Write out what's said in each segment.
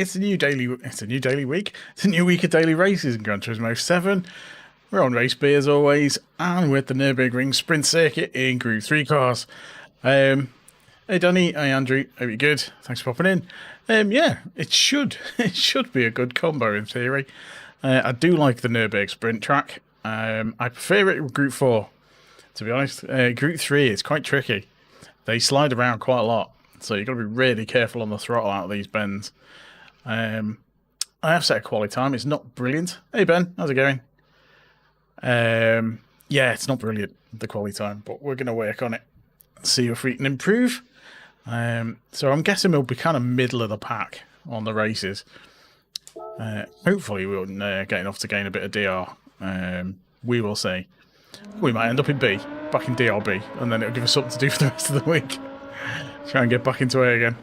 It's a new daily week. It's a new week of daily races in Gran Turismo 7. We're on race B as always, and we're at the Nurburgring Sprint circuit in Group 3 cars. Hey Danny, hey Andrew, hope you're good. Thanks for popping in. Yeah, it should be a good combo in theory. I do like the Nurburgring Sprint track. I prefer it with Group 4, to be honest. Group 3 is quite tricky. They slide around quite a lot, so you've got to be really careful on the throttle out of these bends. I have set a quality time. It's not brilliant. Hey Ben, how's it going? Yeah, it's not brilliant, the quality time, but we're going to work on it. See if we can improve. So I'm guessing we'll be kind of middle of the pack on the races. Hopefully we'll get enough to gain a bit of DR. We will see. We might end up in B, back in DRB, and then it'll give us something to do for the rest of the week. Try and get back into A again.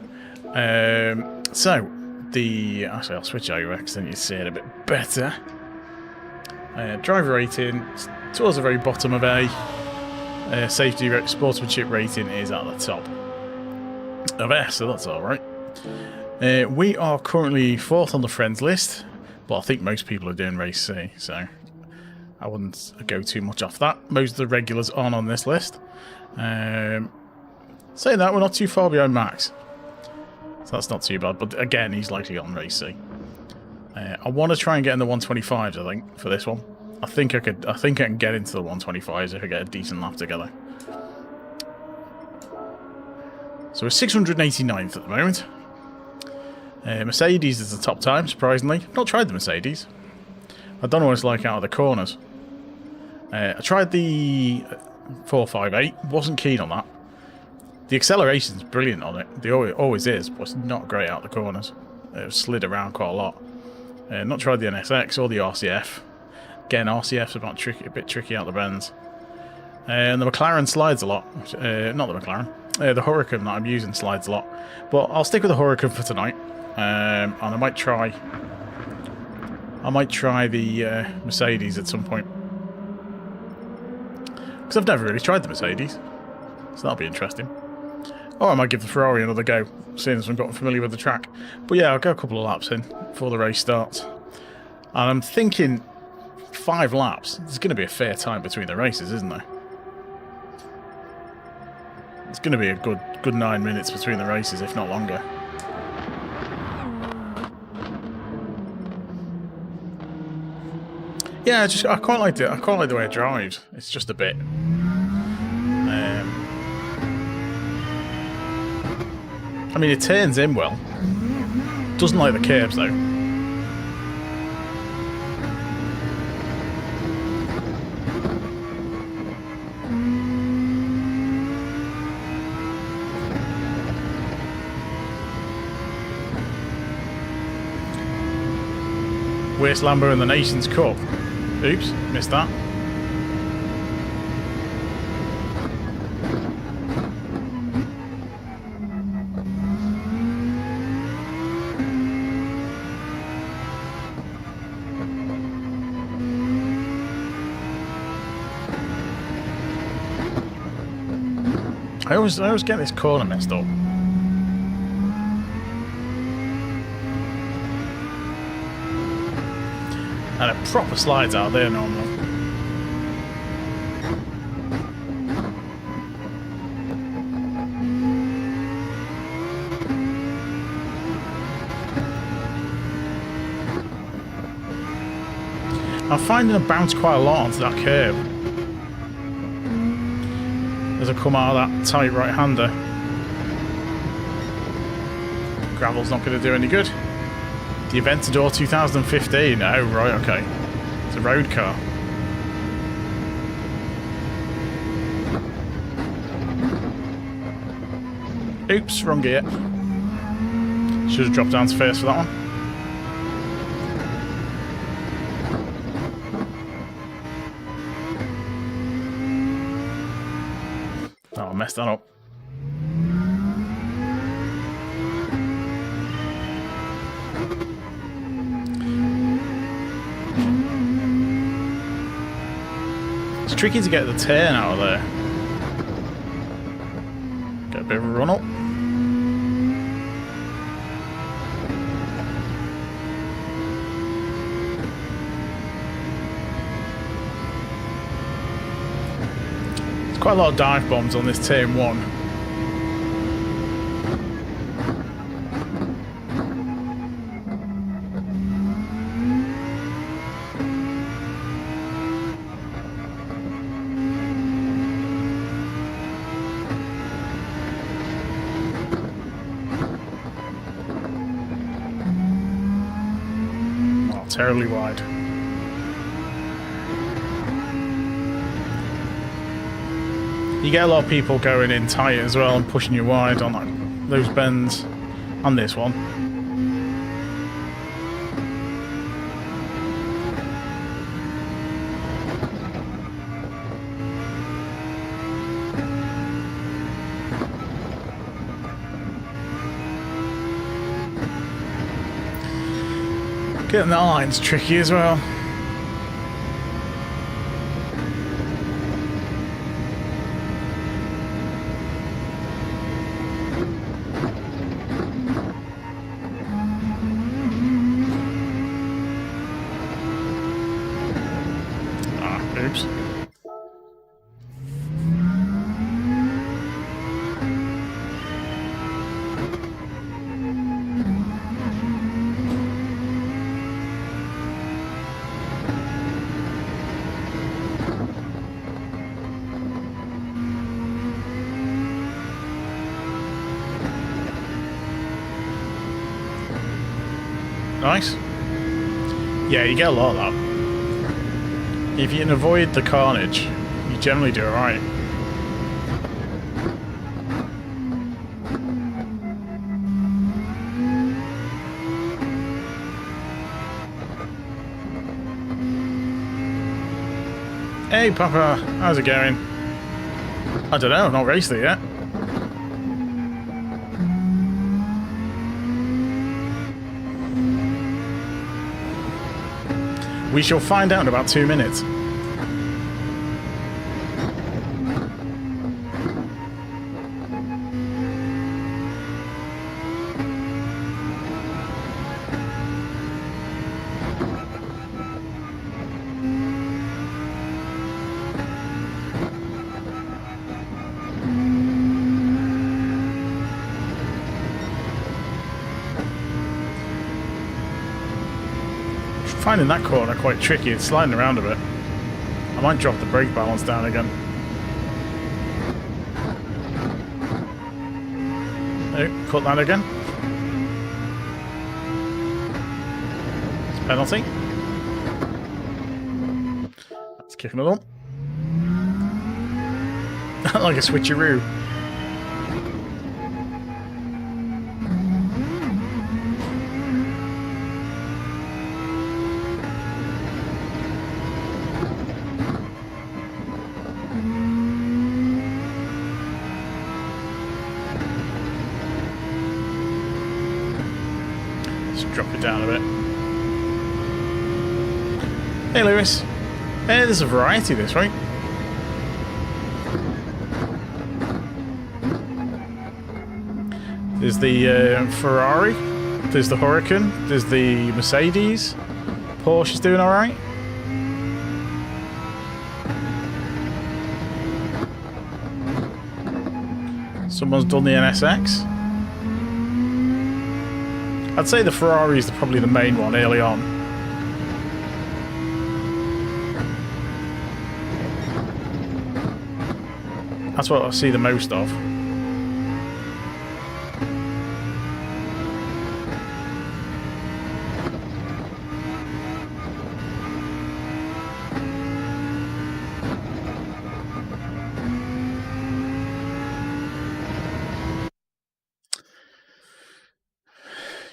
Actually I'll switch over because then you see it a bit better. Driver rating towards the very bottom of A. Safety sportsmanship rating is at the top of S, so that's alright. We are currently 4th on the friends list, but I think most people are doing race C, so I wouldn't go too much off that. Most of the regulars aren't on this list. Saying that, we're not too far behind Max, so that's not too bad, but again, he's likely on race C. I want to try and get in the 125s, I think, for this one. I think I can get into the 125s if I get a decent lap together. So we're 689th at the moment. Mercedes is the top time, surprisingly. I've not tried the Mercedes. I don't know what it's like out of the corners. I tried the 458, wasn't keen on that. The acceleration's brilliant on it. It always is, but it's not great out of the corners. It slid around quite a lot. Not tried the NSX or the RCF. Again, RCF's a bit tricky out the bends. And the McLaren slides a lot. Not the McLaren. The Huracan that I'm using slides a lot. But I'll stick with the Huracan for tonight. And I might try the Mercedes at some point. Because I've never really tried the Mercedes. So that'll be interesting. Or I might give the Ferrari another go, seeing as I've gotten familiar with the track. But yeah, I'll go a couple of laps in before the race starts. And I'm thinking 5 laps. There's going to be a fair time between the races, isn't there? It's going to be a good 9 minutes between the races, if not longer. Yeah, I quite like it. I quite like the way it drives. It's just a bit. I mean, it turns in well. Doesn't like the curbs though. Worst Lambo in the Nations Cup. Oops, missed that. I always get this corner messed up. And it proper slides out there normally. I'm finding I bounce quite a lot onto that curb as I come out of that tight right-hander. Gravel's not going to do any good. The Aventador 2015. Oh, right, okay. It's a road car. Oops, wrong gear. Should have dropped down to first for that one. Oh, I messed that up. It's tricky to get the turn out of there. Get a bit of a run up. Quite a lot of dive bombs on this turn 1. Terribly wide. You get a lot of people going in tight as well and pushing you wide on like those bends and this one. Getting that line's tricky as well. Oops. Nice. Yeah, you get a lot of that. If you can avoid the carnage, you generally do alright. Hey Papa, how's it going? I don't know, I've not raced it yet. We shall find out in about 2 minutes. Finding that corner quite tricky, it's sliding around a bit. I might drop the brake balance down again. Oh, cut that again. It's a penalty. That's kicking it on. Like a switcheroo. Drop it down a bit. Hey Lewis. Hey, there's a variety of this, right? There's the Ferrari, there's the Huracan, there's the Mercedes. Porsche's doing alright. Someone's done the NSX. I'd say the Ferrari is probably the main one early on. That's what I see the most of.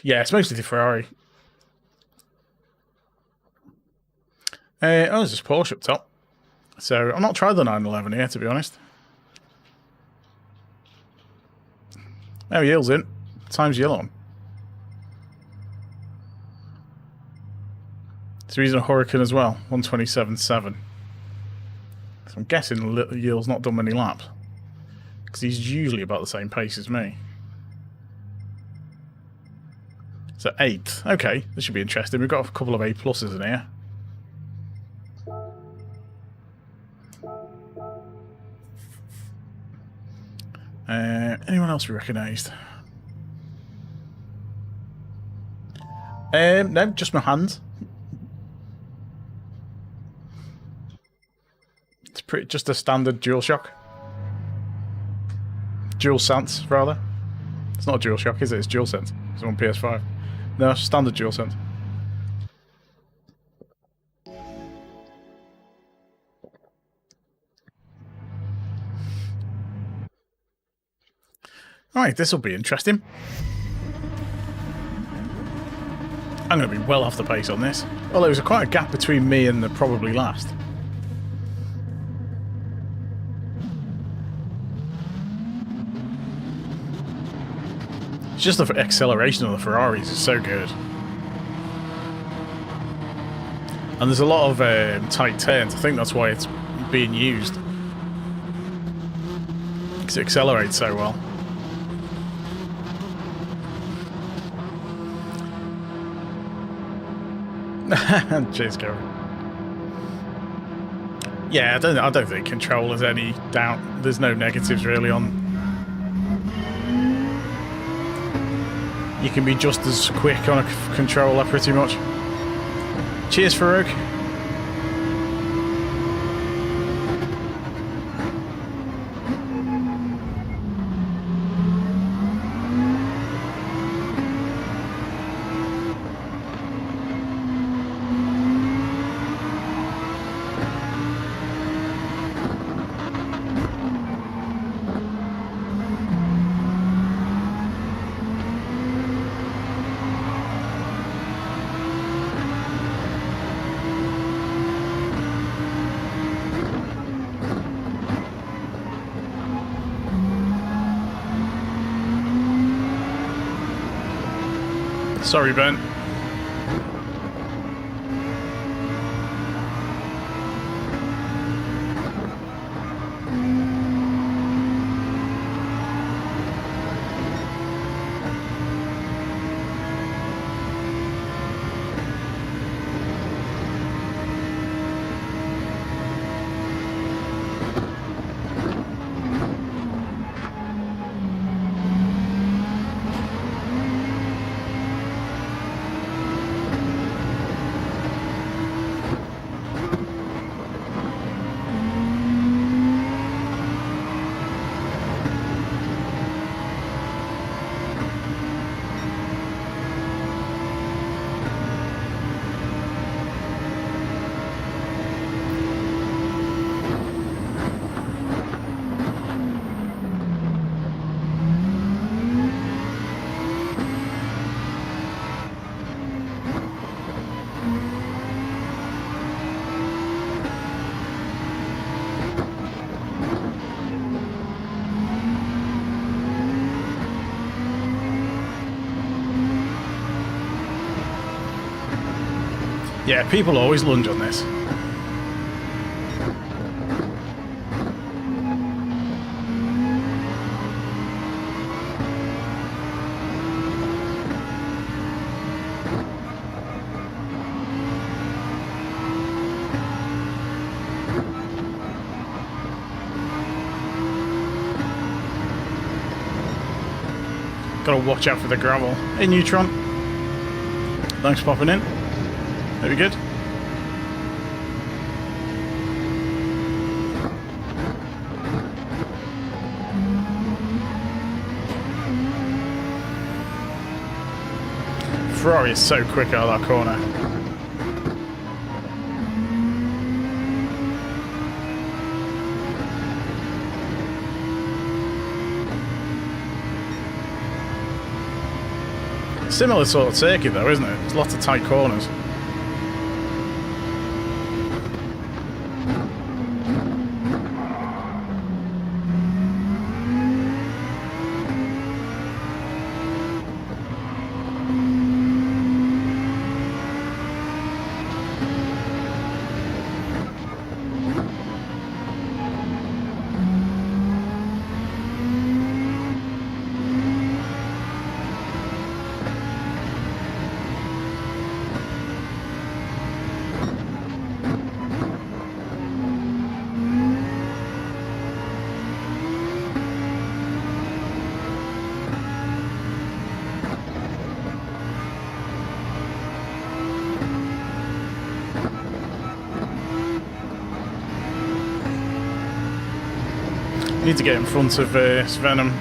Yeah, it's mostly the Ferrari. Oh, there's this Porsche up top. So, I've not tried the 911 here, to be honest. Oh, yell's in. Time's yellow on. So he's in a Huracan as well. 127.7. So I'm guessing Yale's not done many laps. Because he's usually about the same pace as me. So 8th. Okay, this should be interesting. We've got a couple of A pluses in here. Anyone else we recognised? No, just my hands. It's just a standard DualShock. DualSense, rather. It's not a DualShock, is it? It's DualSense. It's on PS5. No, it's standard DualSense. Alright, this will be interesting. I'm going to be well off the pace on this. Well, there was quite a gap between me and the probably last. It's just the acceleration of the Ferraris is so good. And there's a lot of tight turns. I think that's why it's being used. Because it accelerates so well. Cheers, Gary. Yeah, I don't think control has any doubt. There's no negatives really on. You can be just as quick on a controller, pretty much. Cheers, Farouk. Sorry, Ben. Yeah, people always lunge on this. Gotta watch out for the gravel. Hey, Neutron. Thanks for popping in. Very good. Ferrari is so quick out of that corner. Similar sort of circuit though, isn't it? There's lots of tight corners. Need to get in front of Venom.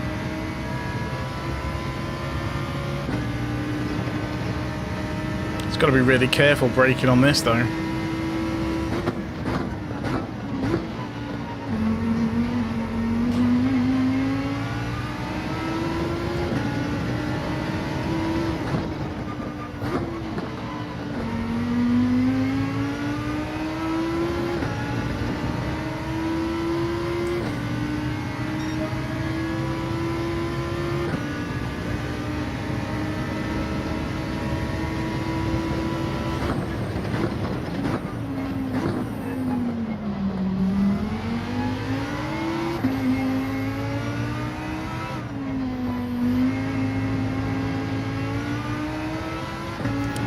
It's got to be really careful braking on this though.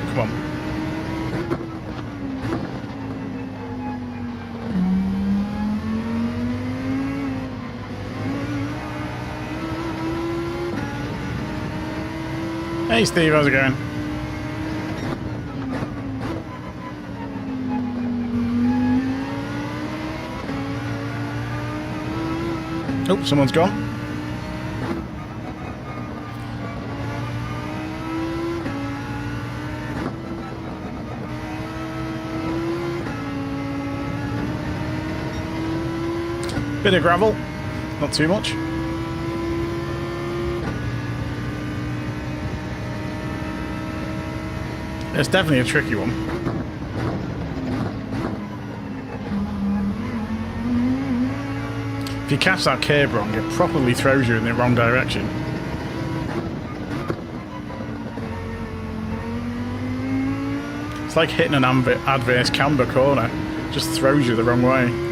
Come on. Hey Steve, how's it going? Oh, someone's gone. Bit of gravel, not too much. It's definitely a tricky one. If you catch that curb wrong, it probably throws you in the wrong direction. It's like hitting an adverse camber corner. Just throws you the wrong way.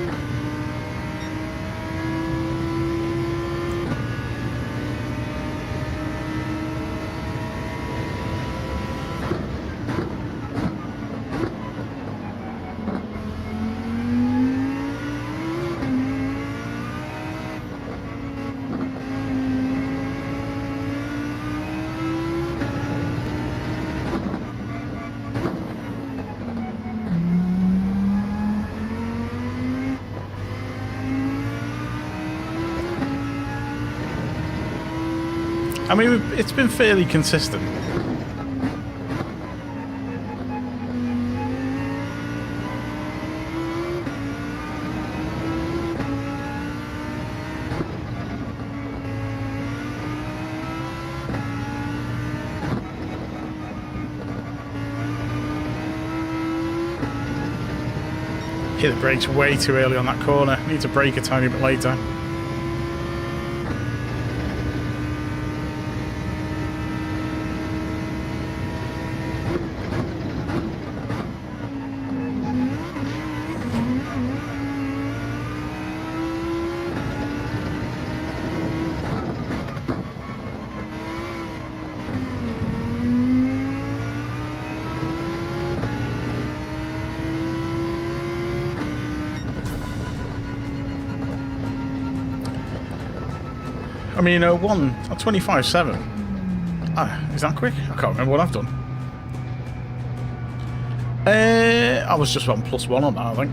I mean, it's been fairly consistent. Hit the brakes way too early on that corner. Need to brake a tiny bit later. I mean, a 25.7. Ah, is that quick? I can't remember what I've done. I was just on +1 on that, I think.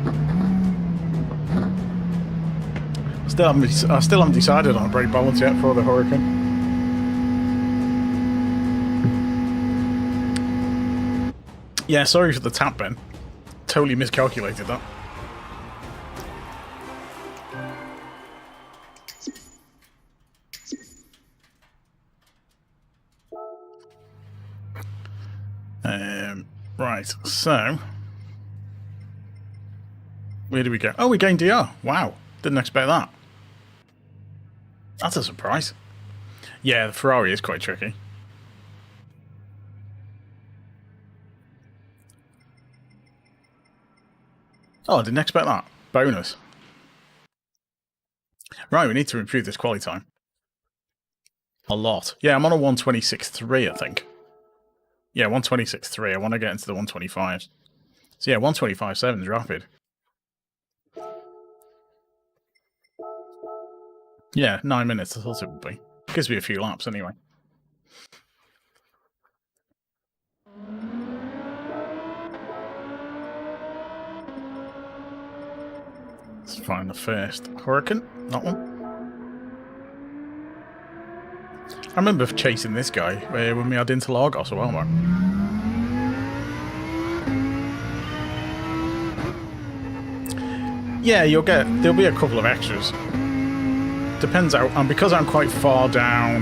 I still haven't decided on a brake balance yet for the Huracan. Yeah, sorry for the tap, Ben. Totally miscalculated that. Right, so where do we go? Oh, we gained DR. Wow, didn't expect that. That's a surprise. Yeah, the Ferrari is quite tricky. Oh, I didn't expect that. Bonus. Right, we need to improve this quality time. A lot. Yeah, I'm on a 126.3, I think. Yeah, 126.3. I want to get into the 125s. So yeah, 125.7 is rapid. Yeah, 9 minutes. I thought it would be. Gives me a few laps anyway. Let's find the first Huracan. That one. I remember chasing this guy when we had Interlagos a while back. Yeah, there'll be a couple of extras. Depends out, and because I'm quite far down,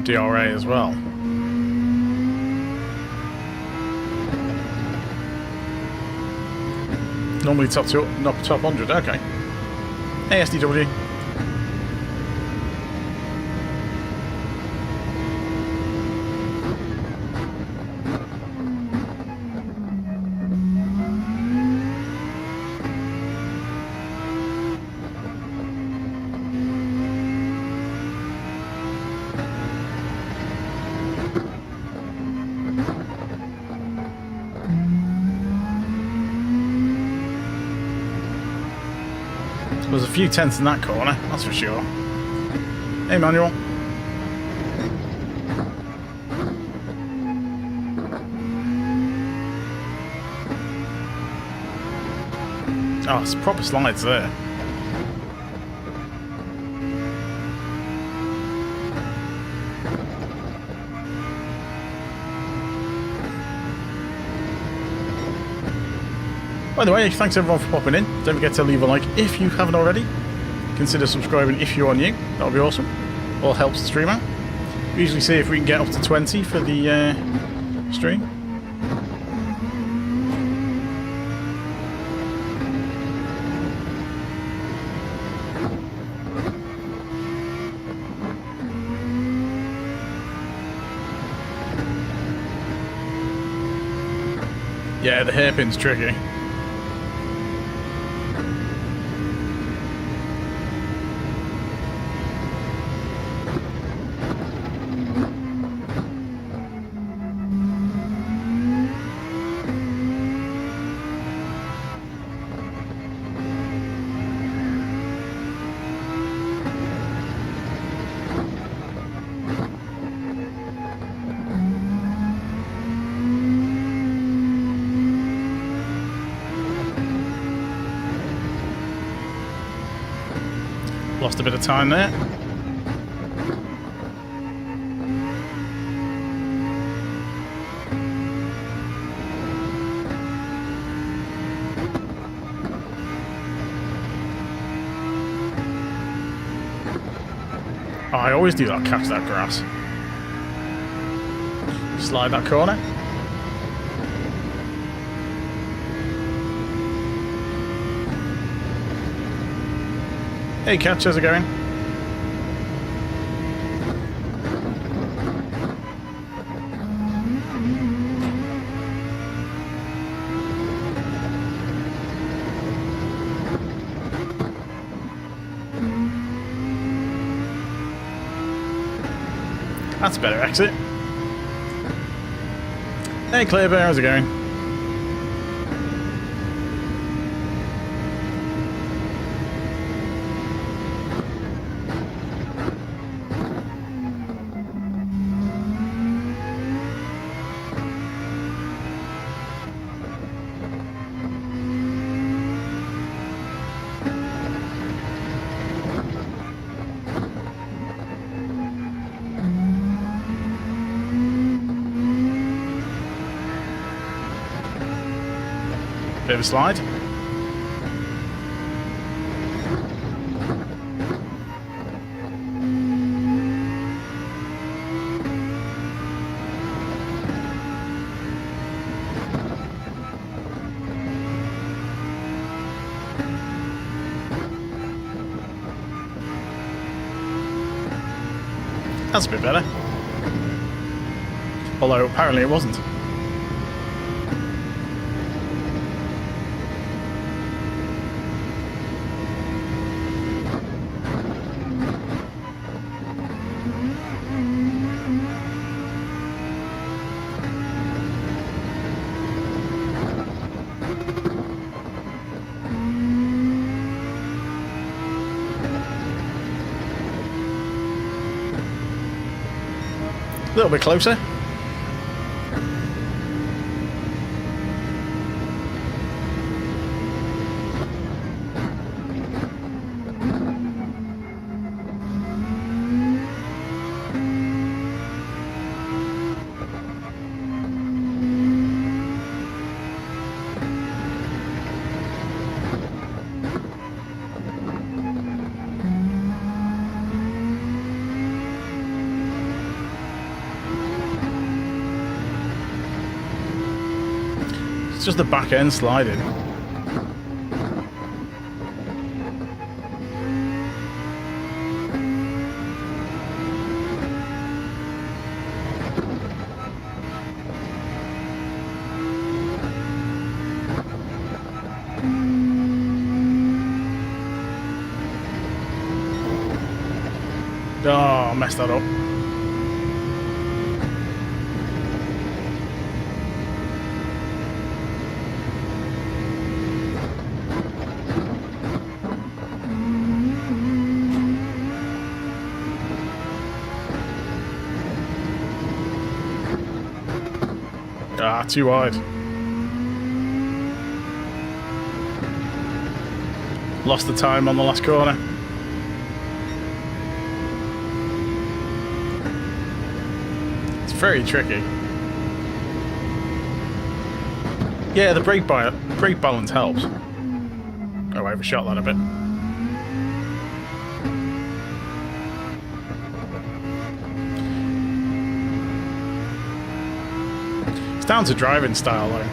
DRA as well. Normally top 100, okay. Hey, SDW. There's a few tenths in that corner, that's for sure. Hey, Manuel. Oh, it's proper slides there. By the way, thanks everyone for popping in. Don't forget to leave a like if you haven't already. Consider subscribing if you are new. That would be awesome. All helps the stream out. We usually see if we can get up to 20 for the stream. Yeah, the hairpin's tricky. Lost a bit of time there. Oh, I always do that, catch that grass. Slide that corner. Hey Catch, how's it going? That's a better exit. Hey Claire Bear, how's it going? Bit of a slide. That's a bit better. Although apparently it wasn't. A little bit closer. just the back end sliding. Oh, messed that up. Ah, too wide. Lost the time on the last corner. It's very tricky. Yeah, the brake balance helps. Oh, I overshot that a bit. It's down to driving style, though.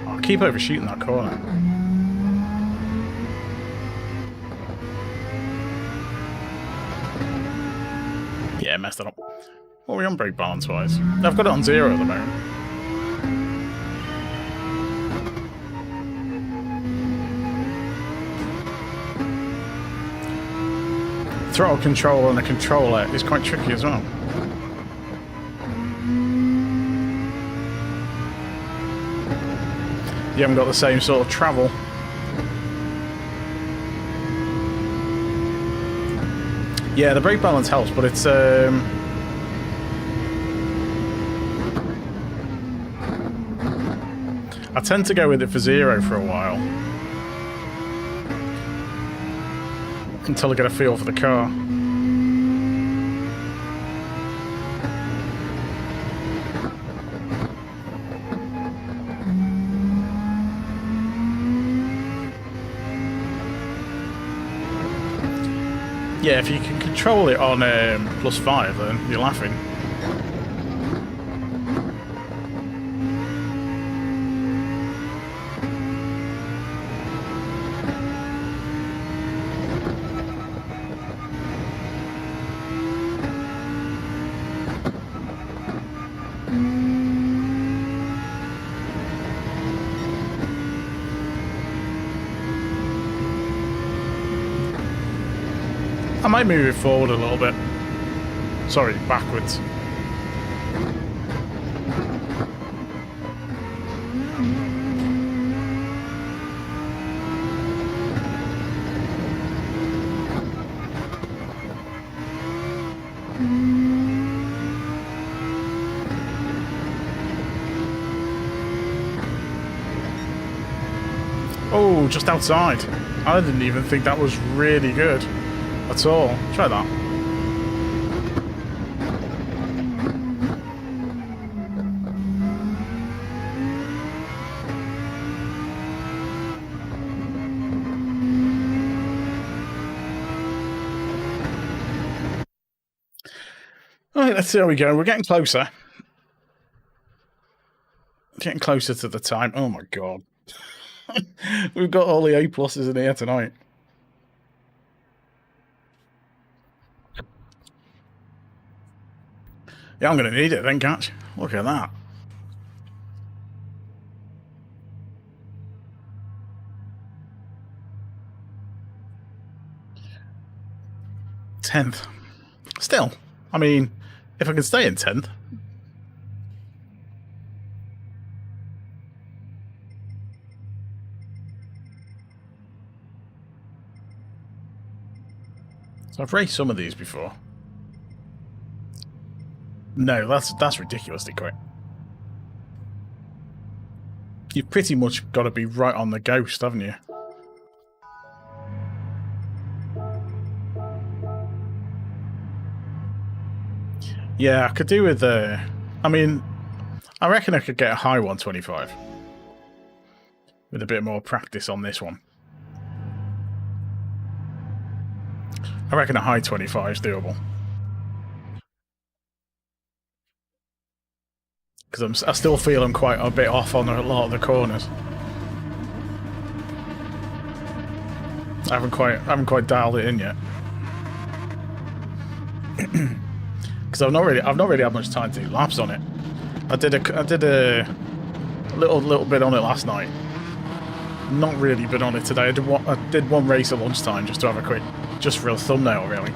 I'll keep overshooting that corner. Yeah, messed it up. What are we on brake balance wise? I've got it on 0 at the moment. Throttle control on a controller is quite tricky as well. You haven't got the same sort of travel. Yeah, the brake balance helps, but it's I tend to go with it for 0 for a while. Until I get a feel for the car. Yeah, if you can control it on +5, then you're laughing. I might move it forward a little bit. Sorry, backwards. Oh, just outside. I didn't even think that was really good. That's all. Try that. Alright, let's see how we go. We're getting closer. Getting closer to the time. Oh my god. We've got all the A+ in here tonight. Yeah, I'm going to need it then, Catch. Look at that. Tenth. Still, I mean, if I can stay in 10th. So I've raced some of these before. No, that's ridiculously quick. You've pretty much got to be right on the ghost, haven't you? Yeah, I could do with I mean, I reckon I could get a high 125 with a bit more practice on this one. I reckon a high 25 is doable. because I still feel I'm quite a bit off on a lot of the corners. I haven't quite dialed it in yet. Because I've not really had much time to do laps on it. I did a little bit on it last night. Not really been on it today. I did one race at lunchtime just to have a quick, just for a thumbnail really.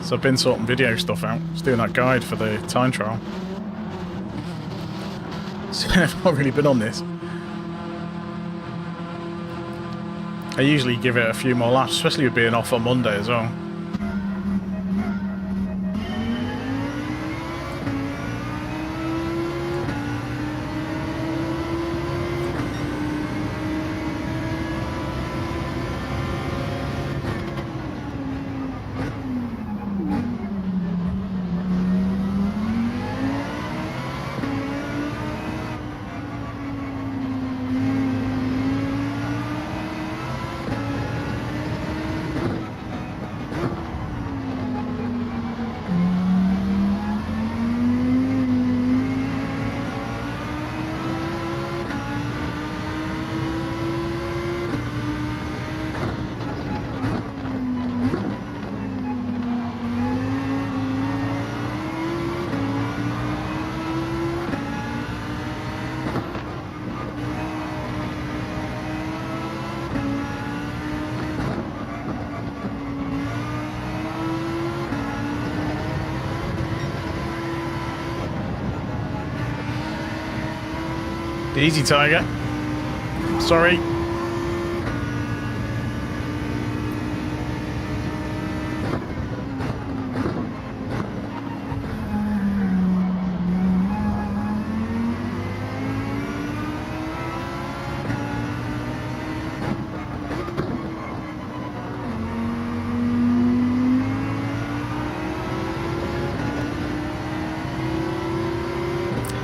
So I've been sorting video stuff out. Just doing that guide for the time trial. So I've not really been on this. I usually give it a few more laps, especially with being off on Monday as well. Easy, Tiger. Sorry.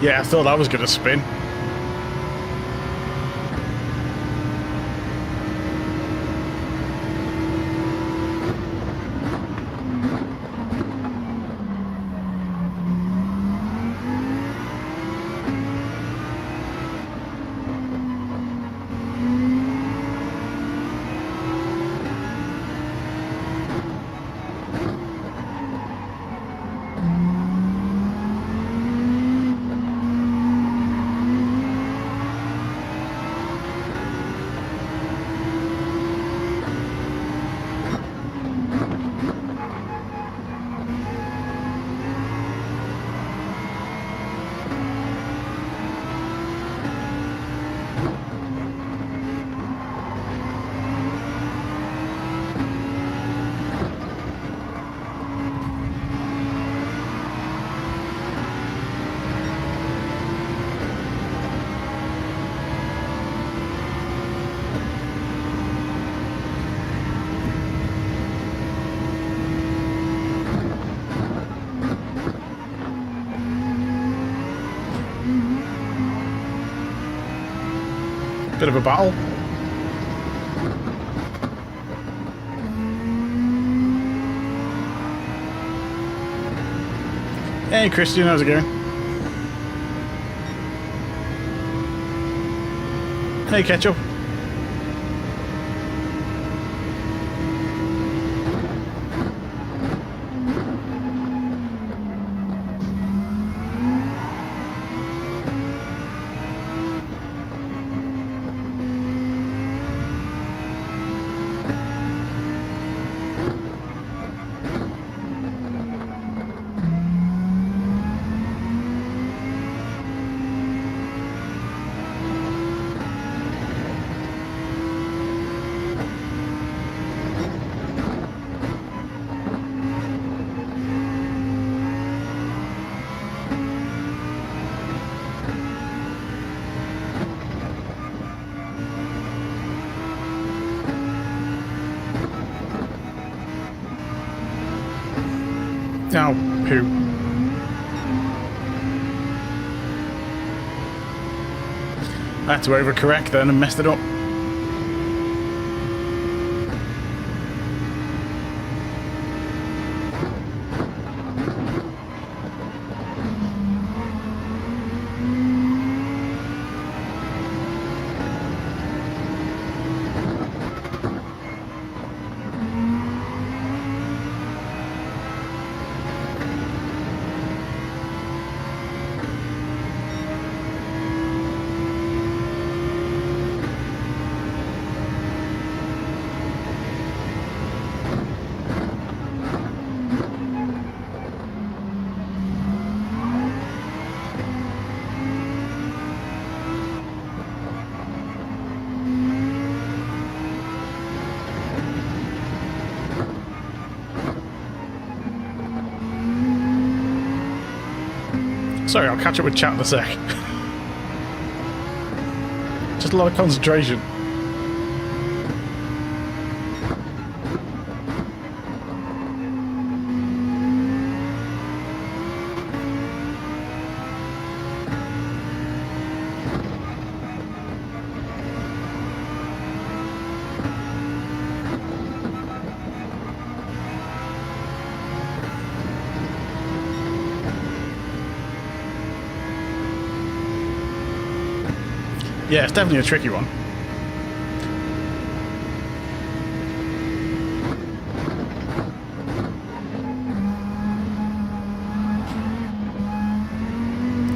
Yeah, I thought that was going to spin. Bit of a battle. Hey Christian, how's it going? Hey Ketchup. Now, poo. I had to overcorrect then and messed it up. Sorry, I'll catch up with chat in a sec. Just a lot of concentration. Yeah, it's definitely a tricky one.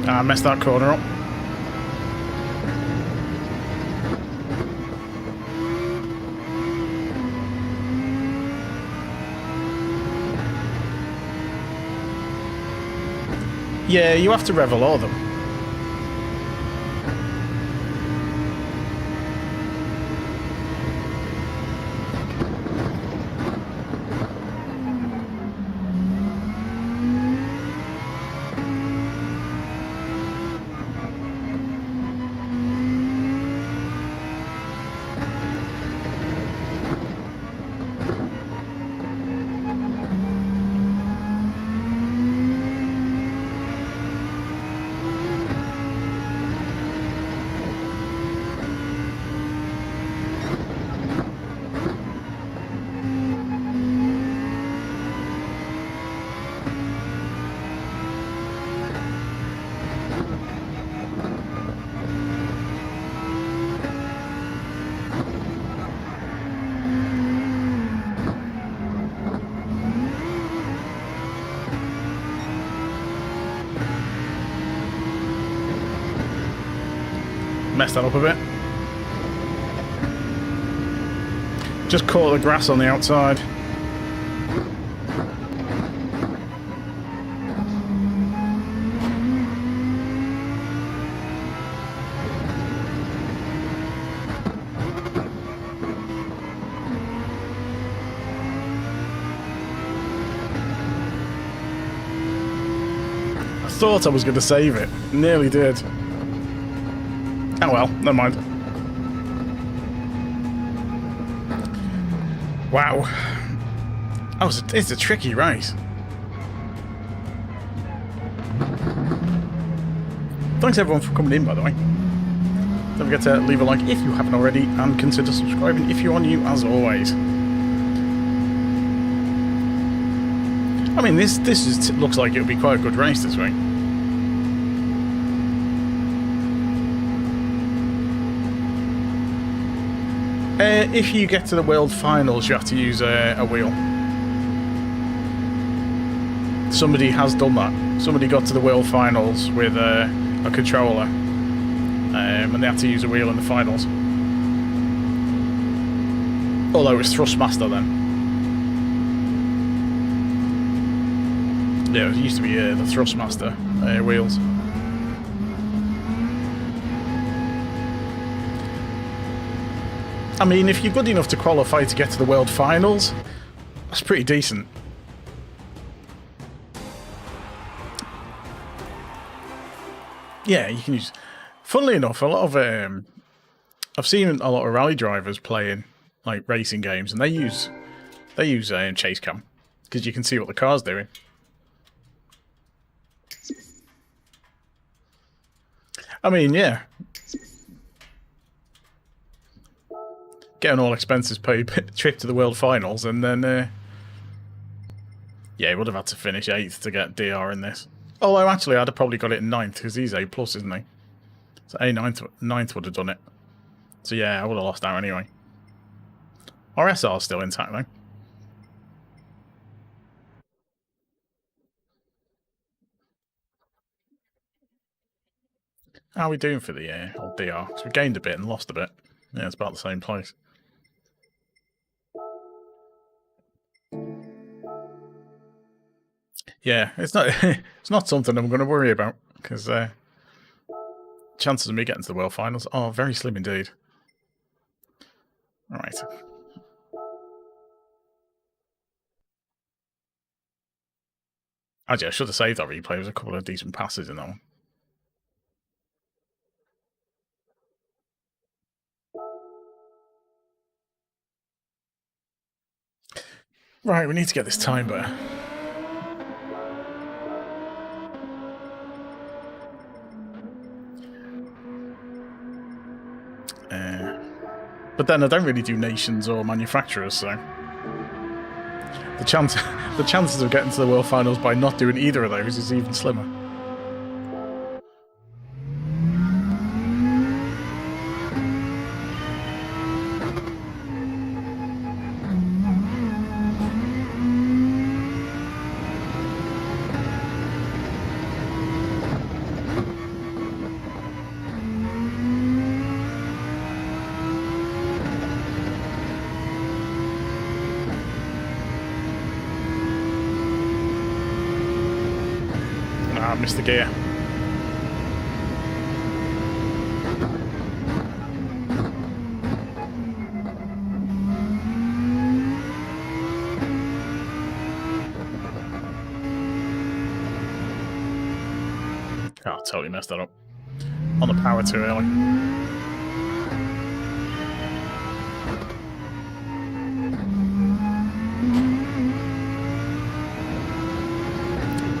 I messed that corner up. Yeah, you have to revel all of them. Messed that up a bit. Just caught the grass on the outside. I thought I was going to save it. Nearly did. Oh well, never mind. Wow. Oh, it's a tricky race. Thanks everyone for coming in, by the way. Don't forget to leave a like if you haven't already, and consider subscribing if you are new, as always. I mean, this looks like it'll be quite a good race this week. If you get to the World Finals, you have to use a wheel. Somebody has done that. Somebody got to the World Finals with a controller, and they had to use a wheel in the finals. Although it was Thrustmaster then. Yeah, it used to be the Thrustmaster wheels. I mean, if you're good enough to qualify to get to the World Finals, that's pretty decent. Yeah, you can use... Funnily enough, a lot of... I've seen a lot of rally drivers playing, like, racing games, and they use chase cam, because you can see what the car's doing. I mean, yeah. Get an all expenses paid trip to the World Finals, and then yeah, he would have had to finish 8th to get DR in this. Although actually I'd have probably got it in 9th, because he's A+, isn't he? So ninth would have done it. So yeah, I would have lost out anyway. Our SR's still intact though. How are we doing for the old DR? Because we gained a bit and lost a bit. Yeah, it's about the same place. Yeah, it's not something I'm going to worry about, because chances of me getting to the World Finals are very slim indeed. All right. Actually, I should have saved that replay. There was a couple of decent passes in that one. Right, we need to get this time better. But then I don't really do nations or manufacturers, so the chances of getting to the World Finals by not doing either of those is even slimmer. Ah, missed the gear. Oh, totally messed that up. On the power too early.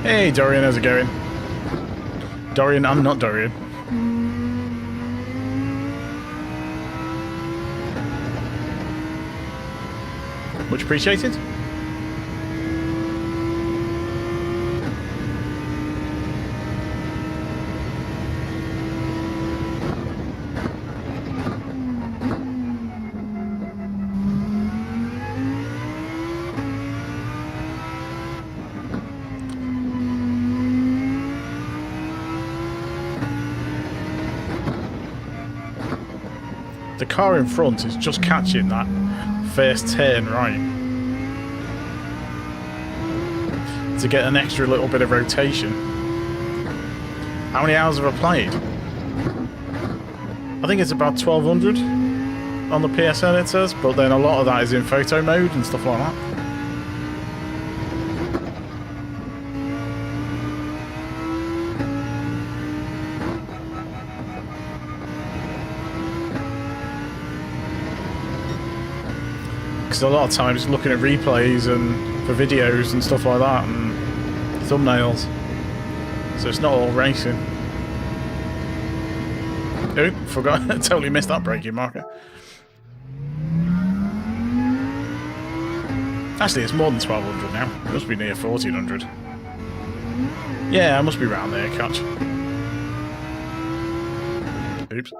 Hey Dorian, how's it going? Dorian, I'm not Dorian. Much appreciated. The car in front is just catching that first turn right to get an extra little bit of rotation. How many hours have I played? I think it's about 1200 on the PSN it says, but then a lot of that is in photo mode and stuff like that. A lot of times looking at replays and for videos and stuff like that and thumbnails, so it's not all racing. Oh, forgot. Totally missed that braking marker. Actually, it's more than 1200 now. It must be near 1400. Yeah, I must be round there, catch. Oops.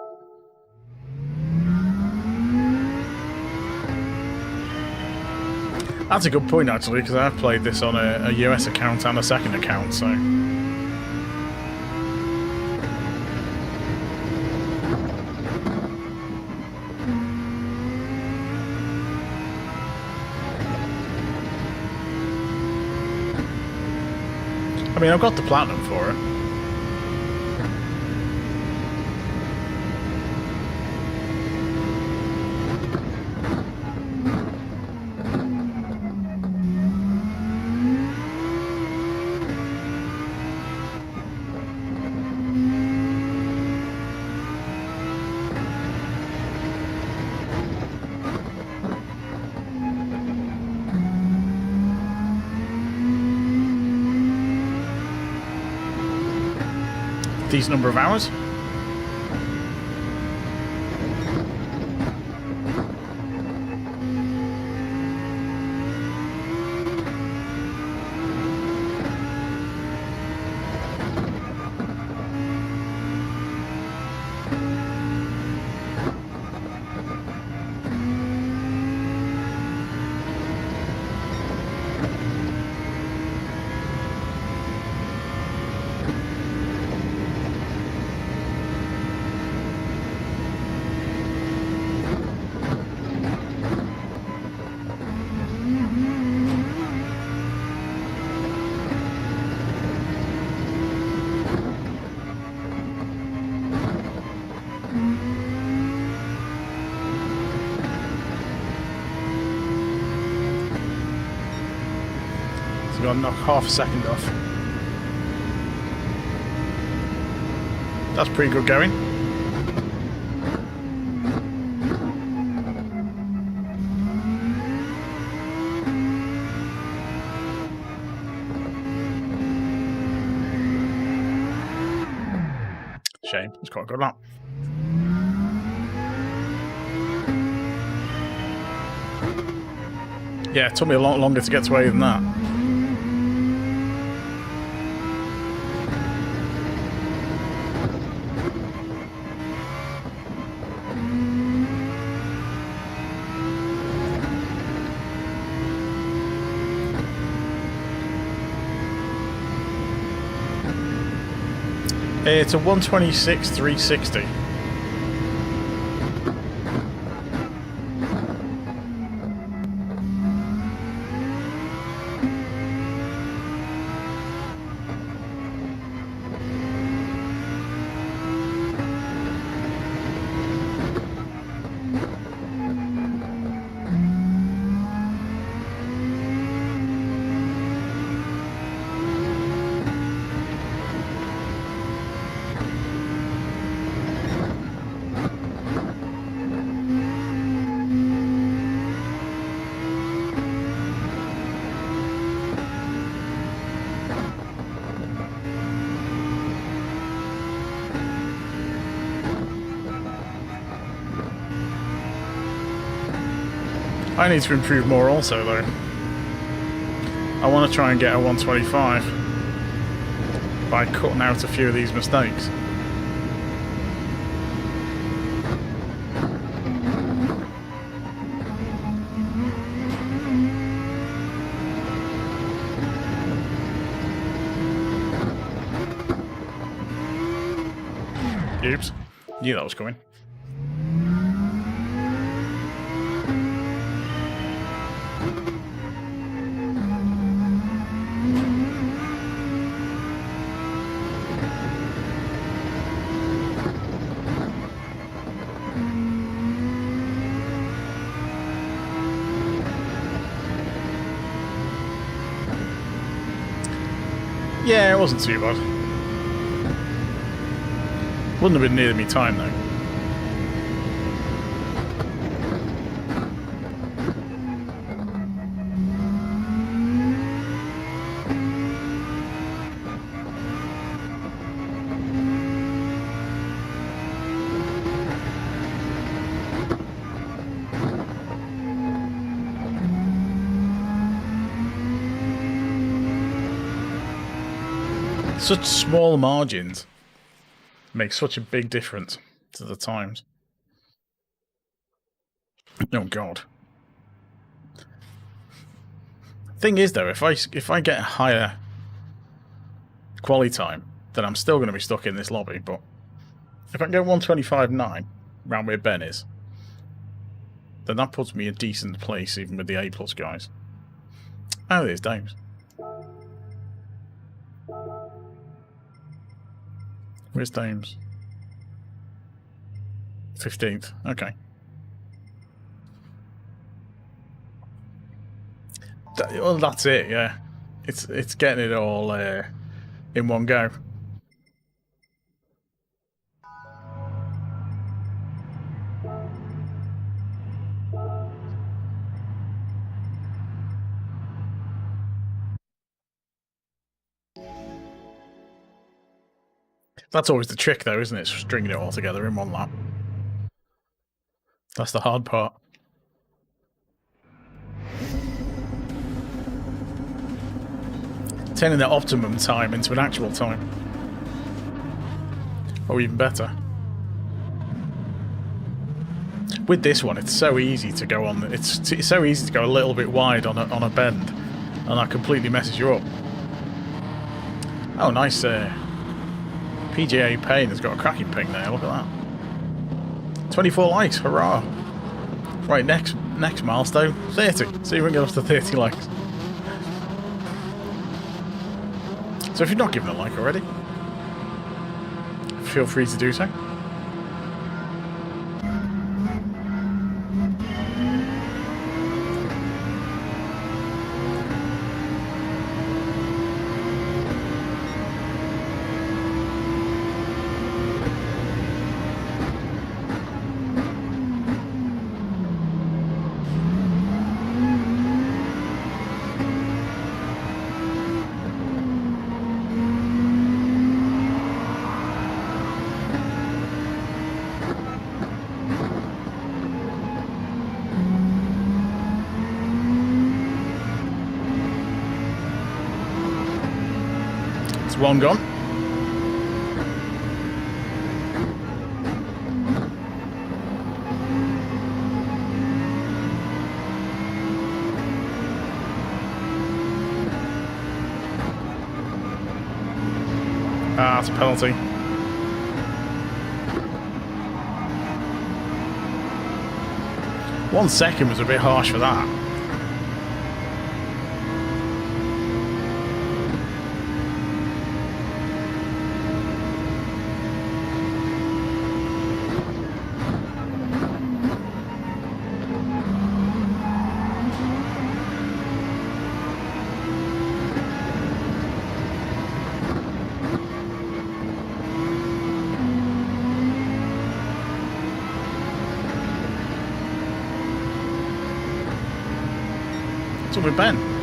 That's a good point, actually, because I've played this on a US account and a second account, so... I mean, I've got the platinum for it. Decent number of hours. So we've got to knock half a second off. That's pretty good going. Shame. It's quite a good lap. Yeah, it took me a lot longer to get to A than that. It's a 126 360. I need to improve more also, though. I want to try and get a 125 by cutting out a few of these mistakes. Oops. Knew that was coming. Yeah, it wasn't too bad. Wouldn't have been near me time though. Such small margins make such a big difference to the times. Oh god. Thing is though, if I get a higher quality time, then I'm still going to be stuck in this lobby. But if I can get 125.9 round where Ben is, then that puts me in a decent place even with the A+ guys. Oh, there's Dames. Where's Dames? 15th. Okay. Well, that's it. Yeah, it's getting it all in one go. That's always the trick, though, isn't it? Stringing it all together in one lap. That's the hard part. Turning the optimum time into an actual time. Or even better. With this one, it's so easy to go on. It's so easy to go a little bit wide on a bend, and that completely messes you up. Oh, nice. PGA Payne has got a cracking ping there, look at that. 24 likes, hurrah! Right, next milestone, 30. See if we can get up to 30 likes. So if you've not given a like already, feel free to do so. one gone. Ah, that's a penalty. One second was a bit harsh for that. What's up with Ben?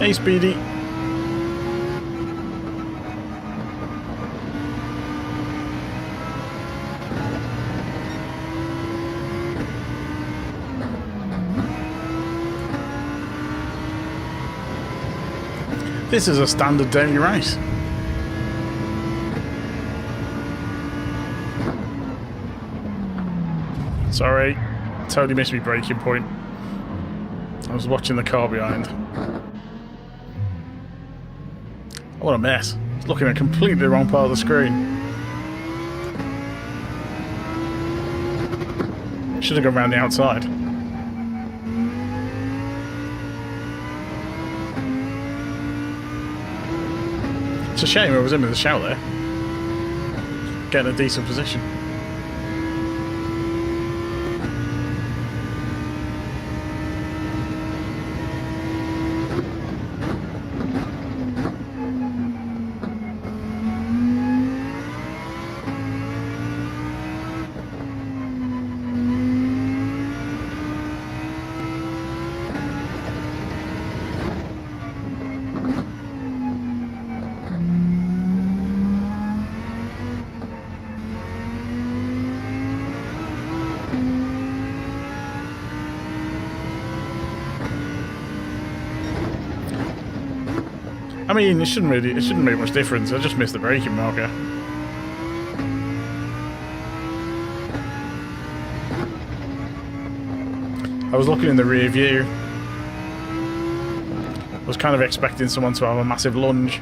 Hey, Speedy. This is a standard daily race. Sorry, totally missed me braking point. I was watching the car behind. What a mess. It's looking at completely the wrong part of the screen. Should have gone around the outside. It's a shame I was in with the shout there. Getting a decent position. I mean, it shouldn't make much difference. I just missed the braking marker. I was looking in the rear view. I was kind of expecting someone to have a massive lunge.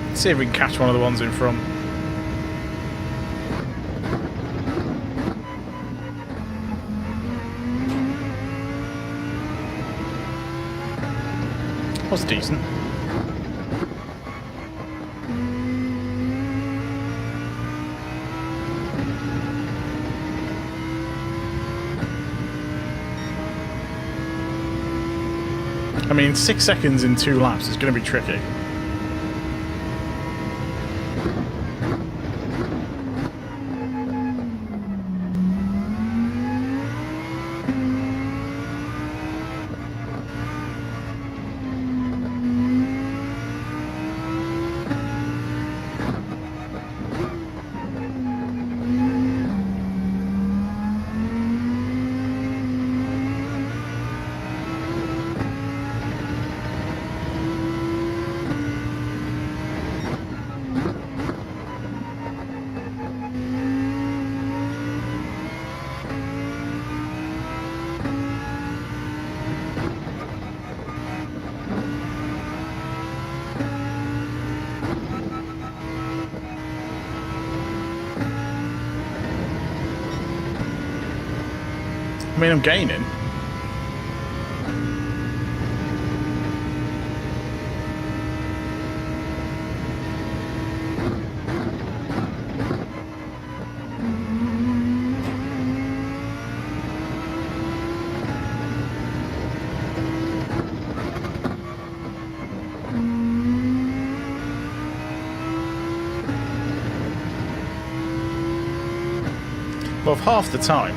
Let's see if we can catch one of the ones in front. Was decent. I mean, 6 seconds in 2 laps is going to be tricky. I mean, I'm gaining. Well, half the time.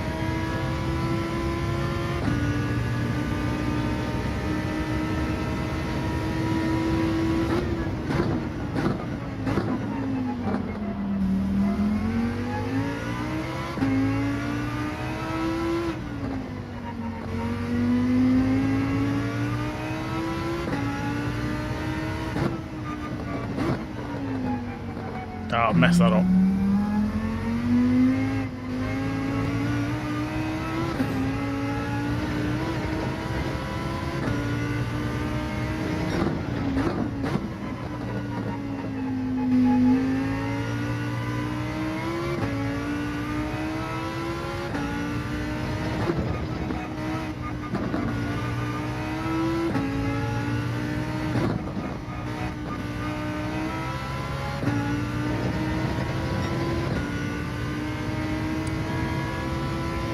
Oh, mess that up.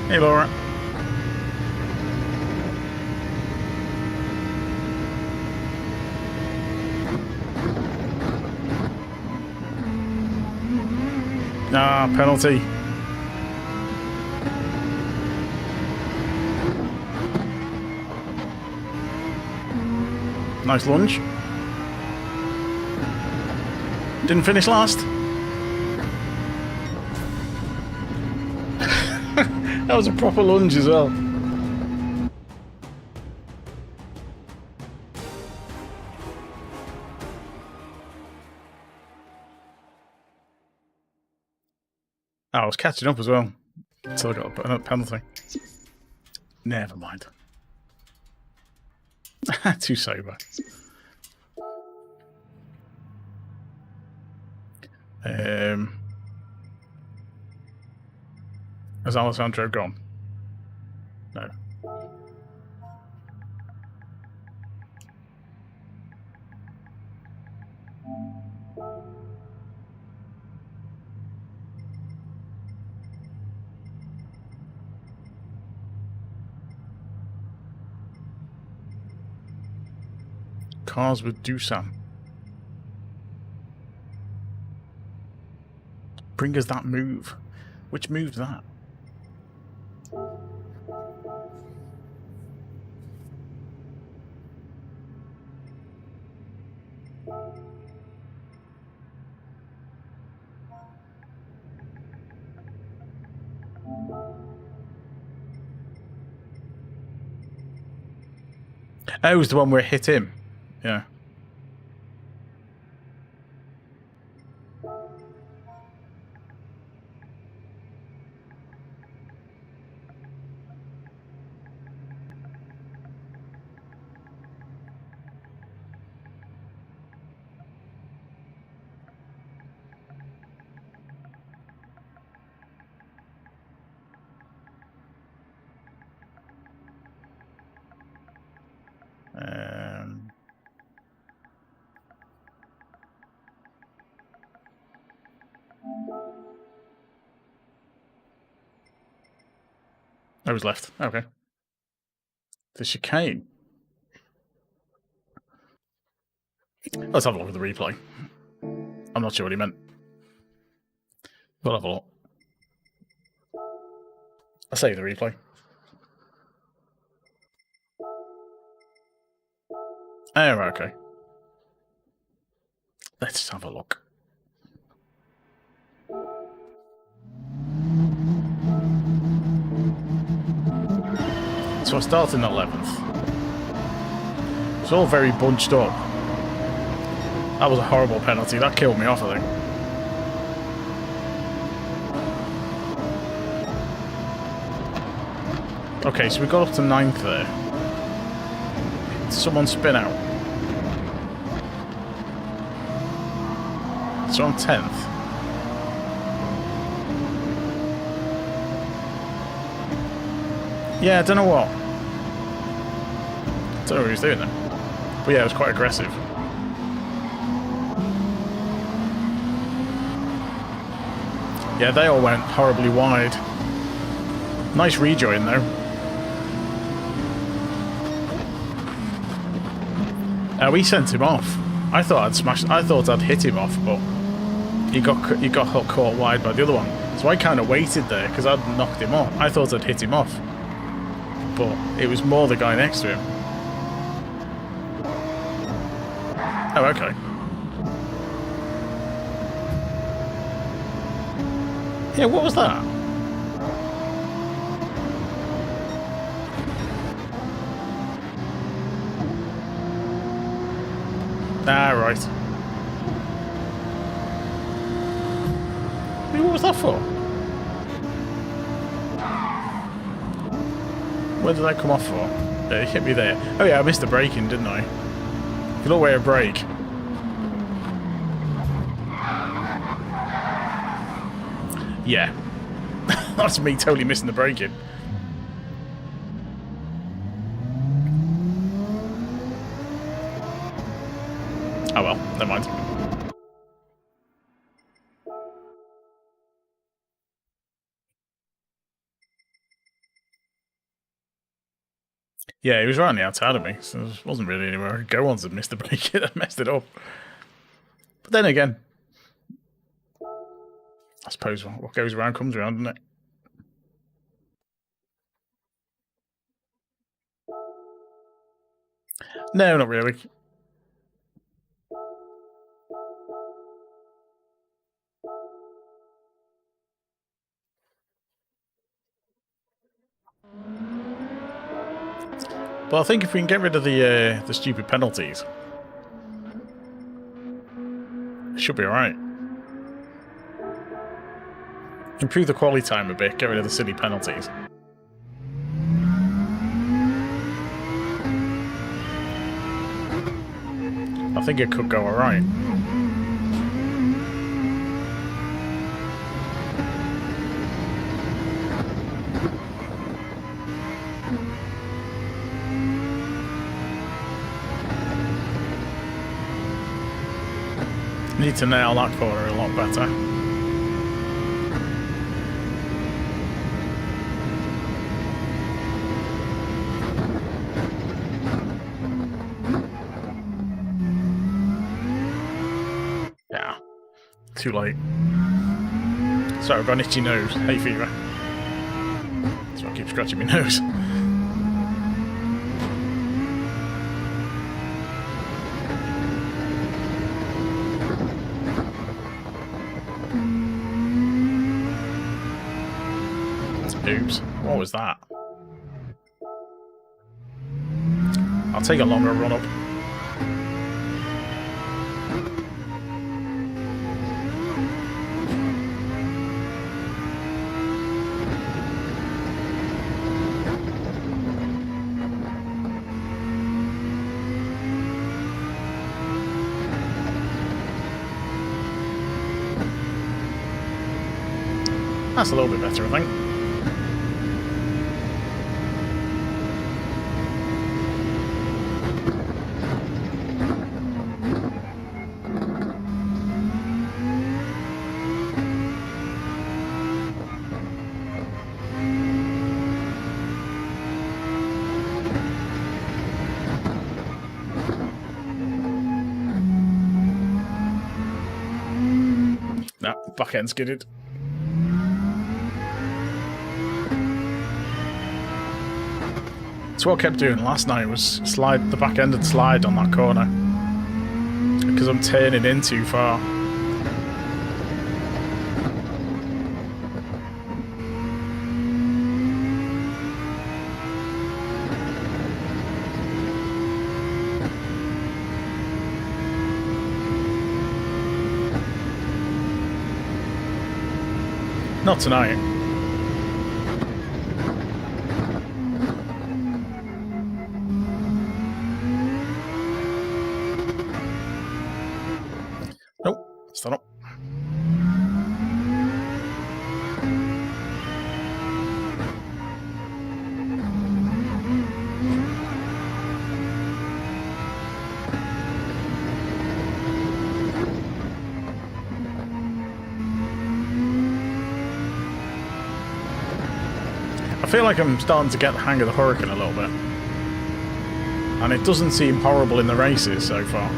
Hey, Laura. Ah, penalty. Nice lunge. Didn't finish last. That was a proper lunge as well. Oh, I was catching up as well. So I got a penalty. Never mind. Too sober. Has Alessandro gone? No. Cars with Doosan. Bring us that move. Which move's that? Oh, it was the one where it hit him. Yeah. I was left. Okay. The chicane. Let's have a look at the replay. I'm not sure what he meant. We'll have a look. I'll save the replay. Oh, right, okay. Let's have a look. So I started in 11th. It's all very bunched up. That was a horrible penalty. That killed me off, I think. Okay, so we got up to 9th there. Did someone spin out? So I'm 10th. Yeah, I don't know what. I don't know what he was doing then. But yeah, it was quite aggressive. Yeah, they all went horribly wide. Nice rejoin though. We sent him off. I thought I'd hit him off, but he got caught wide by the other one. So I kind of waited there because I'd knocked him off. I thought I'd hit him off, but it was more the guy next to him. Oh, okay. Yeah, what was that? Ah, right. Hey, what was that for? Where did that come off for? Yeah, it hit me there. Oh yeah, I missed the braking, didn't I? You look where I brake. Yeah. That's me totally missing the braking. Oh well, never mind. Yeah, he was right on the outside of me, so there wasn't really anywhere I could go once I missed the brake. I messed it up. But then again, I suppose what goes around comes around, doesn't it? No, not really. But I think if we can get rid of the stupid penalties, it should be alright. Improve the quality time a bit, get rid of the silly penalties. I think it could go alright. Need to nail that corner a lot better. Yeah, too late. Sorry, I've got an itchy nose. Hay fever. So I keep scratching my nose. Oops, what was that? I'll take a longer run up. That's a little bit better, I think. Nah, back end skidded. That's what I kept doing last night, was slide the back end and slide on that corner. Because I'm turning in too far. Not tonight. Nope, stand up. I feel like I'm starting to get the hang of the Huracan a little bit. And it doesn't seem horrible in the races so far.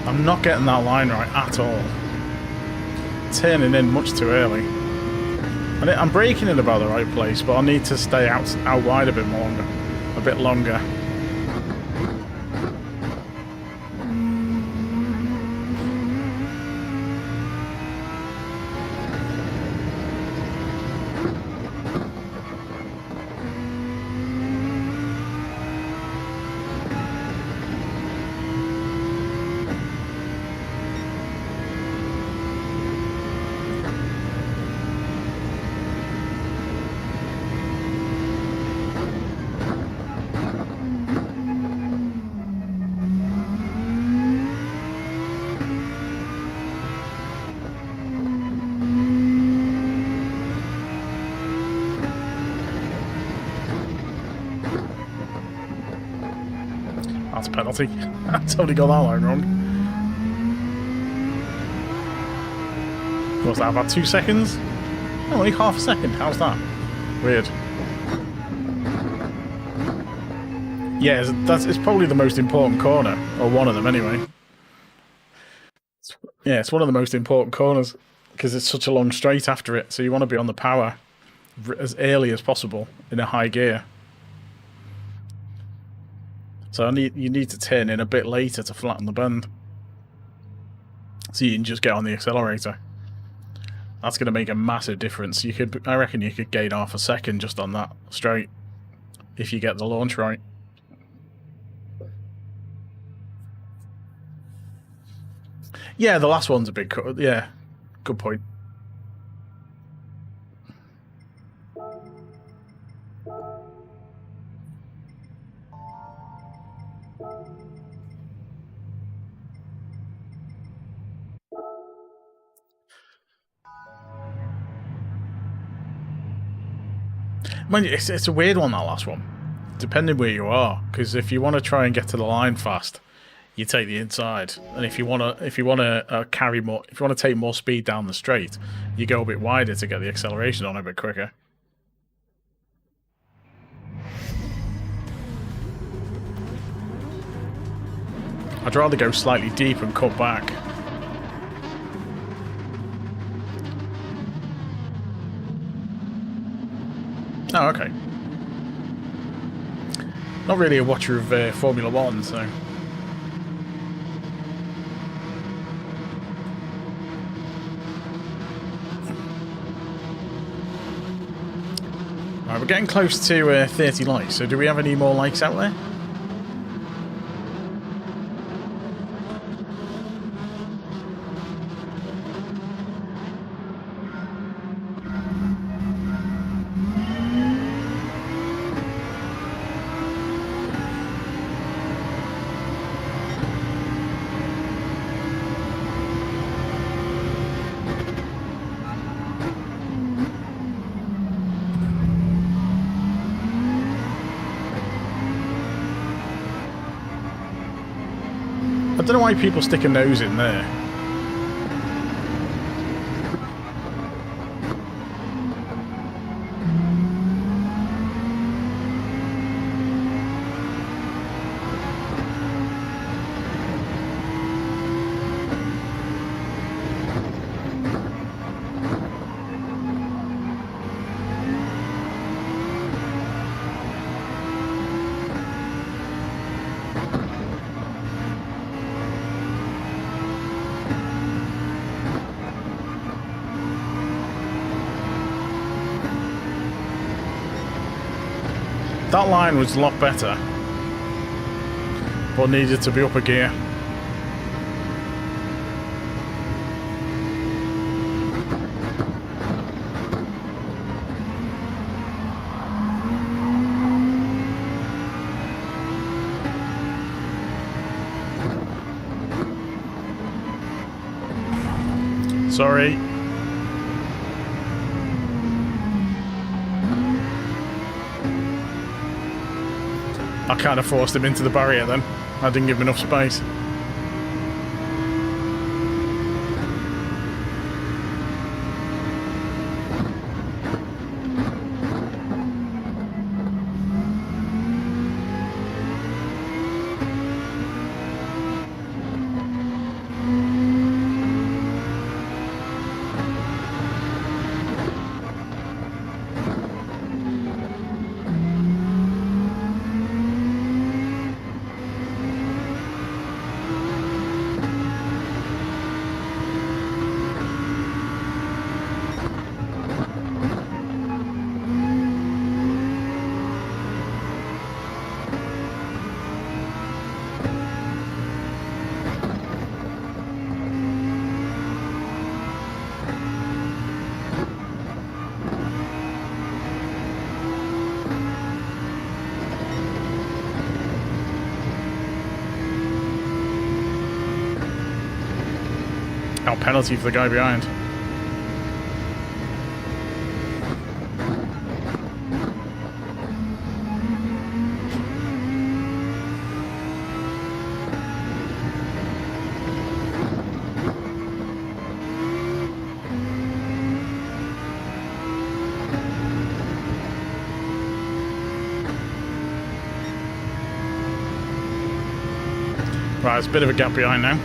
I'm not getting that line right at all. Turning in much too early. I'm braking in about the right place, but I need to stay out wide a bit longer. That's a penalty. I totally got that line wrong. What was that, about 2 seconds? Oh, only half a second. How's that? Weird. Yeah, it's probably the most important corner. Or one of them, anyway. Yeah, it's one of the most important corners. Because it's such a long straight after it. So you want to be on the power as early as possible in a high gear. So you need to turn in a bit later to flatten the bend. So you can just get on the accelerator. That's going to make a massive difference. I reckon you could gain half a second just on that straight if you get the launch right. Yeah, the last one's a big cut. Yeah, good point. Mind you, it's a weird one, that last one, depending where you are. Because if you want to try and get to the line fast, you take the inside, and if you want to carry more, if you want to take more speed down the straight, you go a bit wider to get the acceleration on a bit quicker. I'd rather go slightly deep and cut back. Oh, okay. Not really a watcher of Formula 1, so... Right, we're getting close to 30 likes, so do we have any more likes out there? I don't know why people stick a nose in there. That line was a lot better, but needed to be up a gear. Sorry. I kind of forced him into the barrier then. I didn't give him enough space. Out penalty for the guy behind. Right, there's a bit of a gap behind now.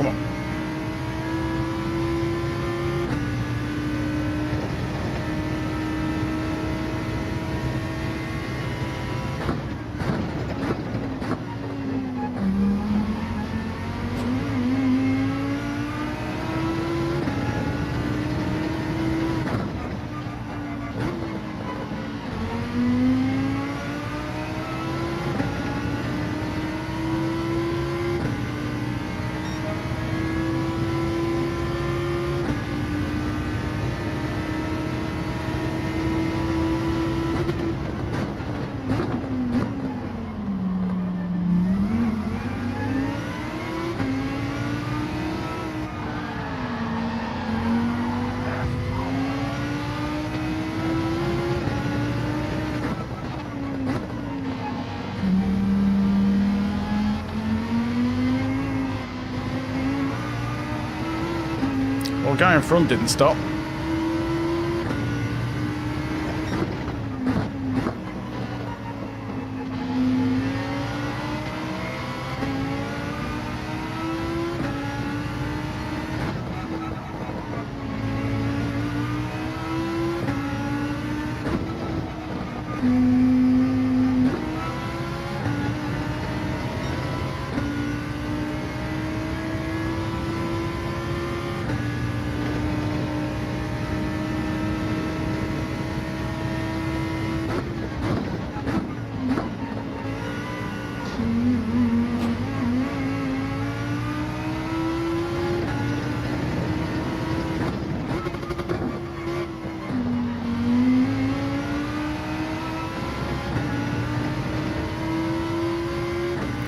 Come on. Well, the guy in front didn't stop.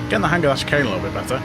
Getting the hang of that chicane a little bit better.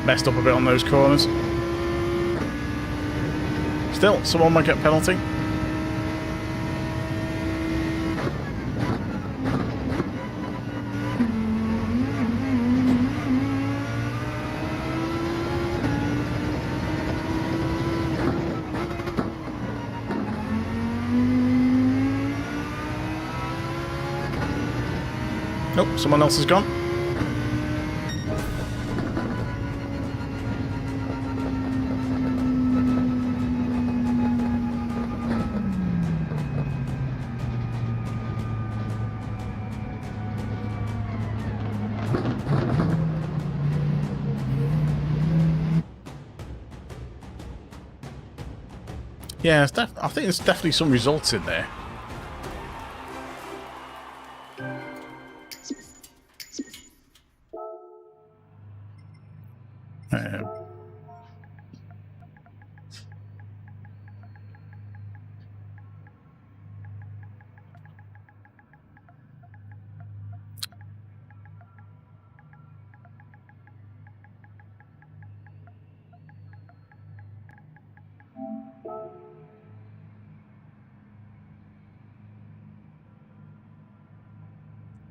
Messed up a bit on those corners. Still, someone might get a penalty. Nope, someone else has gone. Yeah, I think there's definitely some results in there.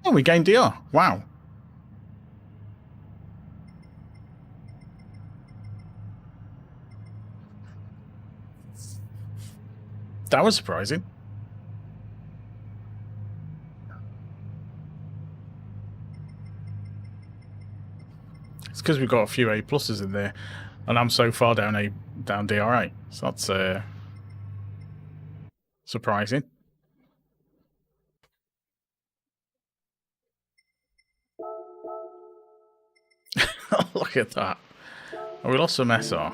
Oh, we gained DR. Wow. That was surprising. It's because we've got a few A pluses in there, and I'm so far down DRA. So that's surprising. Look at that. Oh, we lost some SR.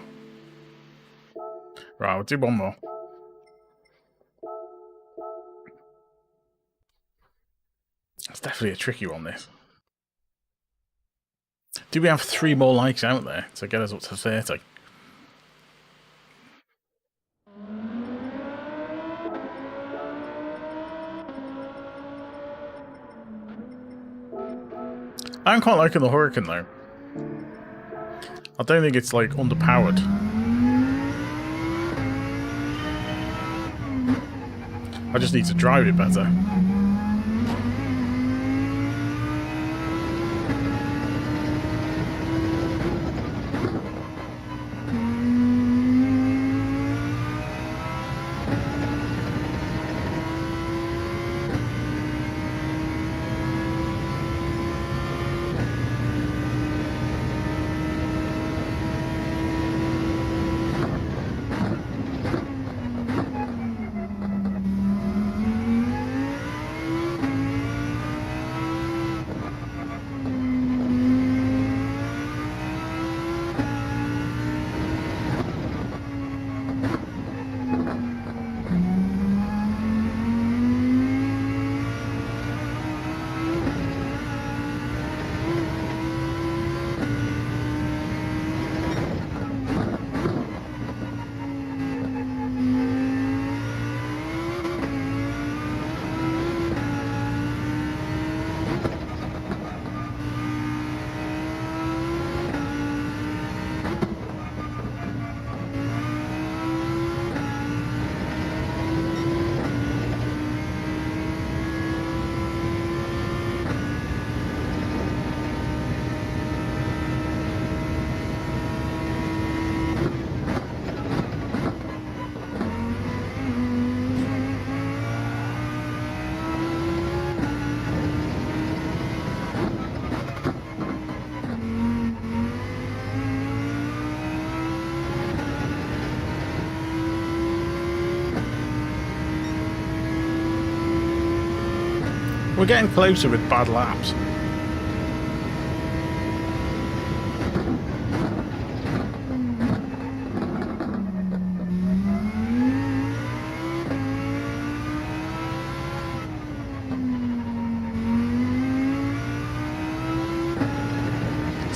Right, we'll do one more. That's definitely a tricky one, this. Do we have 3 more likes out there to get us up to 30? I'm quite liking the Huracan though. I don't think it's like underpowered. I just need to drive it better. We're getting closer with bad laps.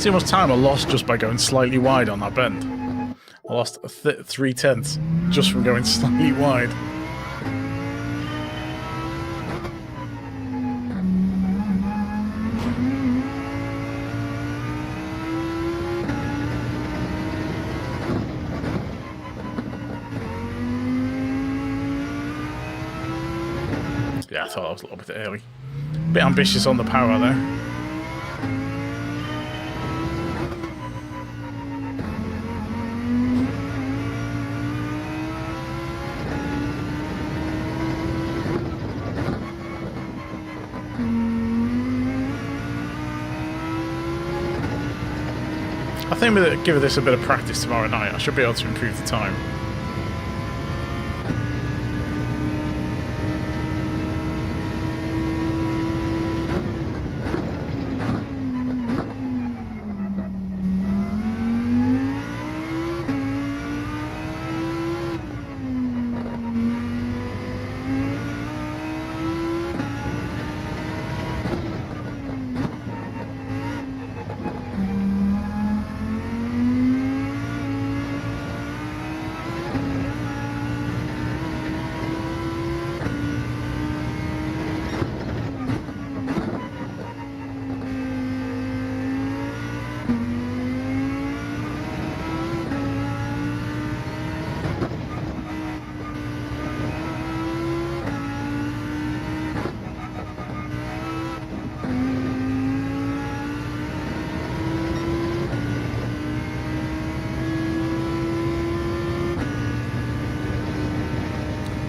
See how much time I lost just by going slightly wide on that bend. I lost 3/10 just from going slightly wide. Yeah, I thought I was a little bit early. Bit ambitious on the power there. I think with give this a bit of practice tomorrow night, I should be able to improve the time.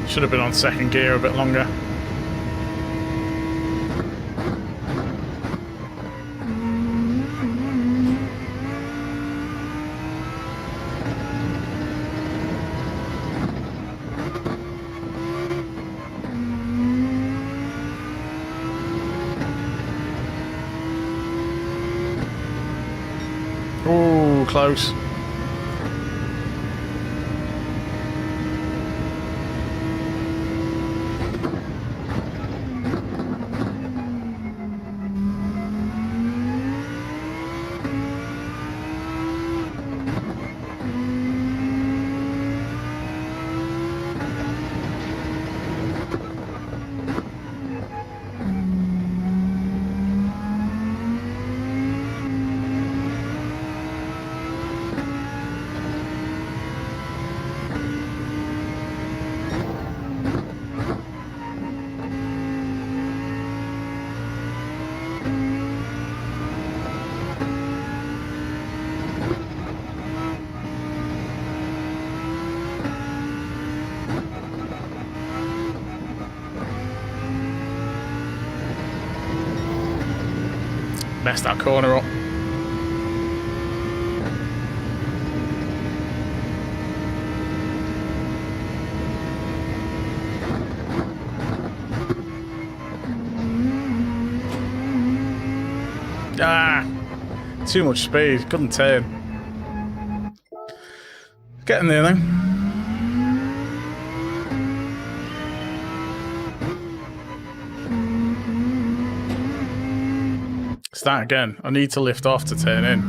Should have been on second gear a bit longer. Ooh, close. Messed that corner up. Ah, too much speed, couldn't turn. Getting there though. Start again. I need to lift off to turn in.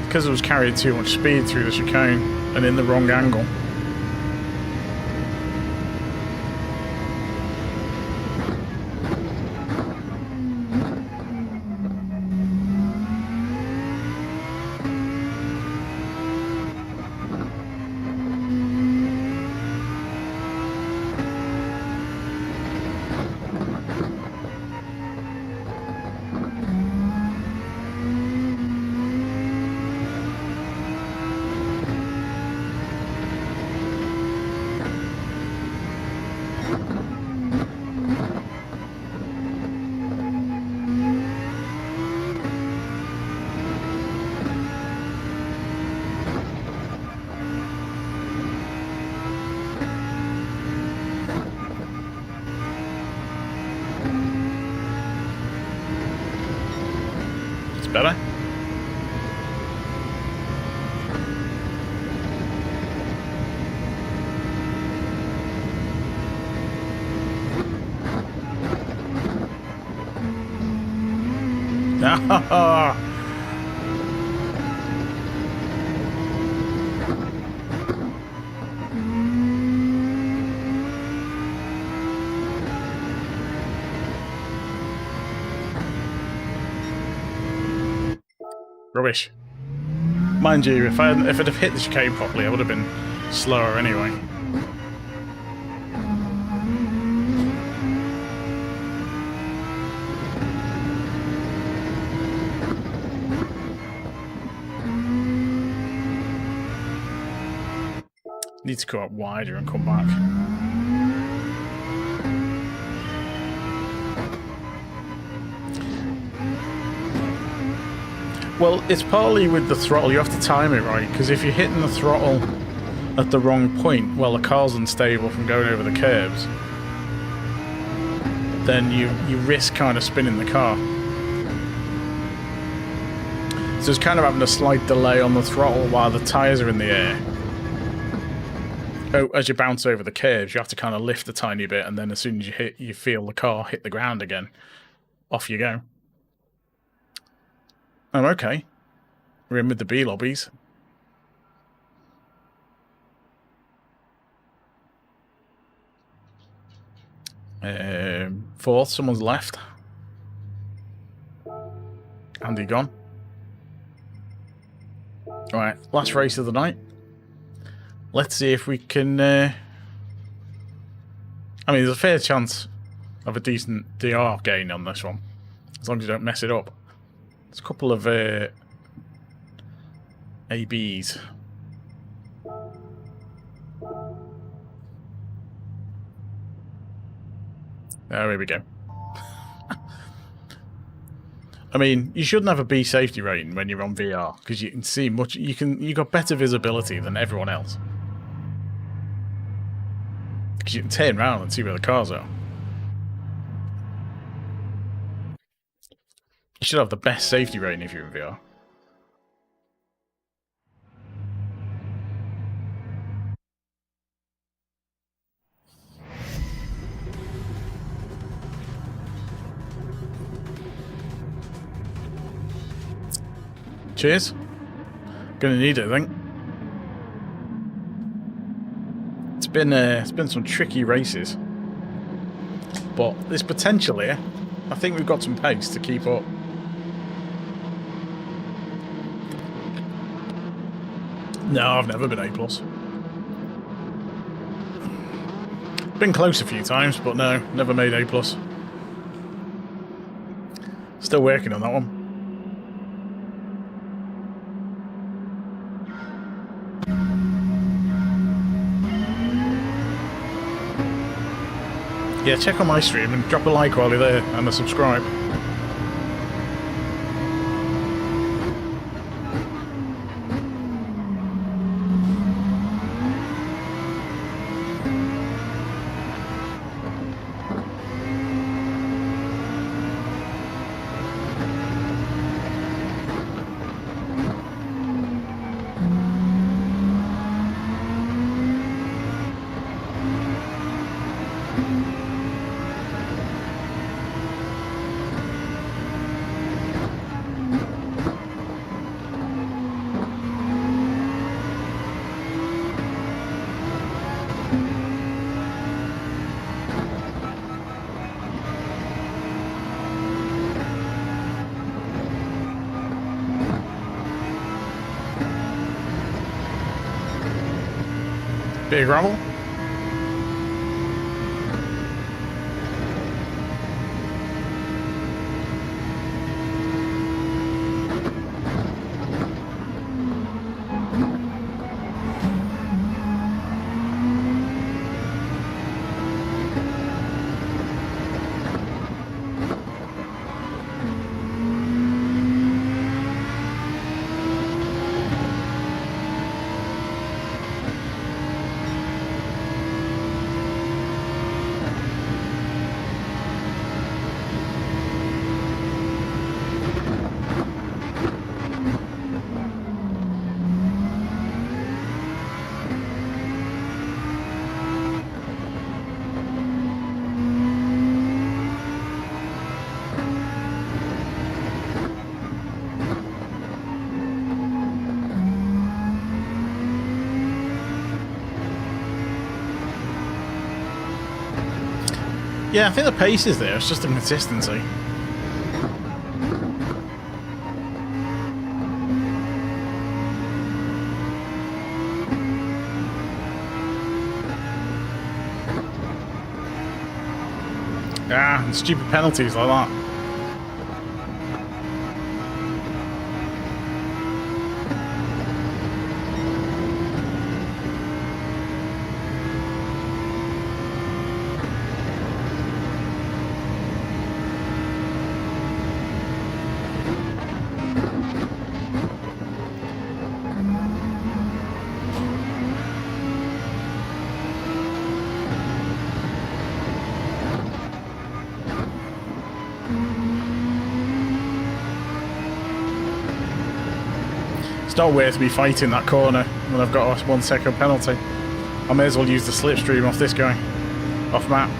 Because it was carrying too much speed through the chicane and in the wrong angle. Better. wish. Mind you, if I'd have hit the chicane properly, I would have been slower anyway. Need to go up wider and come back. Well, it's partly with the throttle. You have to time it right, because if you're hitting the throttle at the wrong point, well, the car's unstable from going over the curbs, then you risk kind of spinning the car. So it's kind of having a slight delay on the throttle while the tyres are in the air. Oh, as you bounce over the curbs, you have to kind of lift a tiny bit, and then as soon as you feel the car hit the ground again, off you go. Oh, okay. We're in with the B lobbies. Fourth, someone's left. Andy gone. Alright, last race of the night. Let's see if we can... I mean, there's a fair chance of a decent DR gain on this one, as long as you don't mess it up. There's a couple of ABs. There we go. I mean, you shouldn't have a B safety rating when you're on VR, because you can see much. You got better visibility than everyone else, because you can turn around and see where the cars are. You should have the best safety rating if you're in VR. Cheers. Gonna need it, I think. It's been some tricky races, but there's potential here. I think we've got some pace to keep up. No, I've never been A+. Been close a few times, but no, never made A+. Still working on that one. Yeah, check on my stream and drop a like while you're there and a subscribe. Bit of gravel. Yeah, I think the pace is there, it's just the consistency. Ah, and stupid penalties like that. It's not weird to be fighting that corner when I've got a 1 second penalty. I may as well use the slipstream off this guy, off map.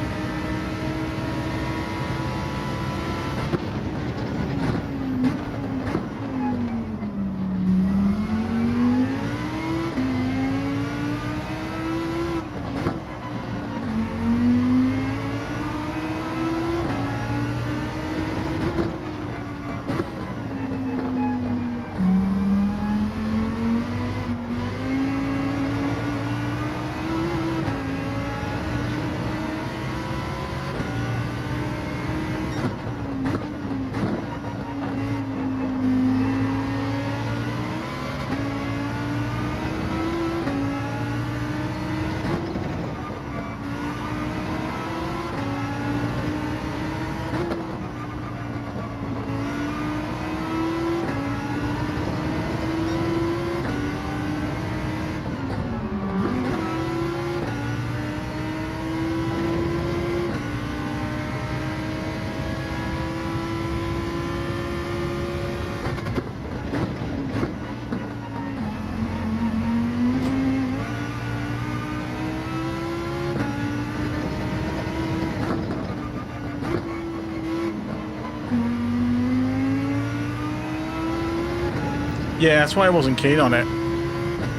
Yeah, that's why I wasn't keen on it.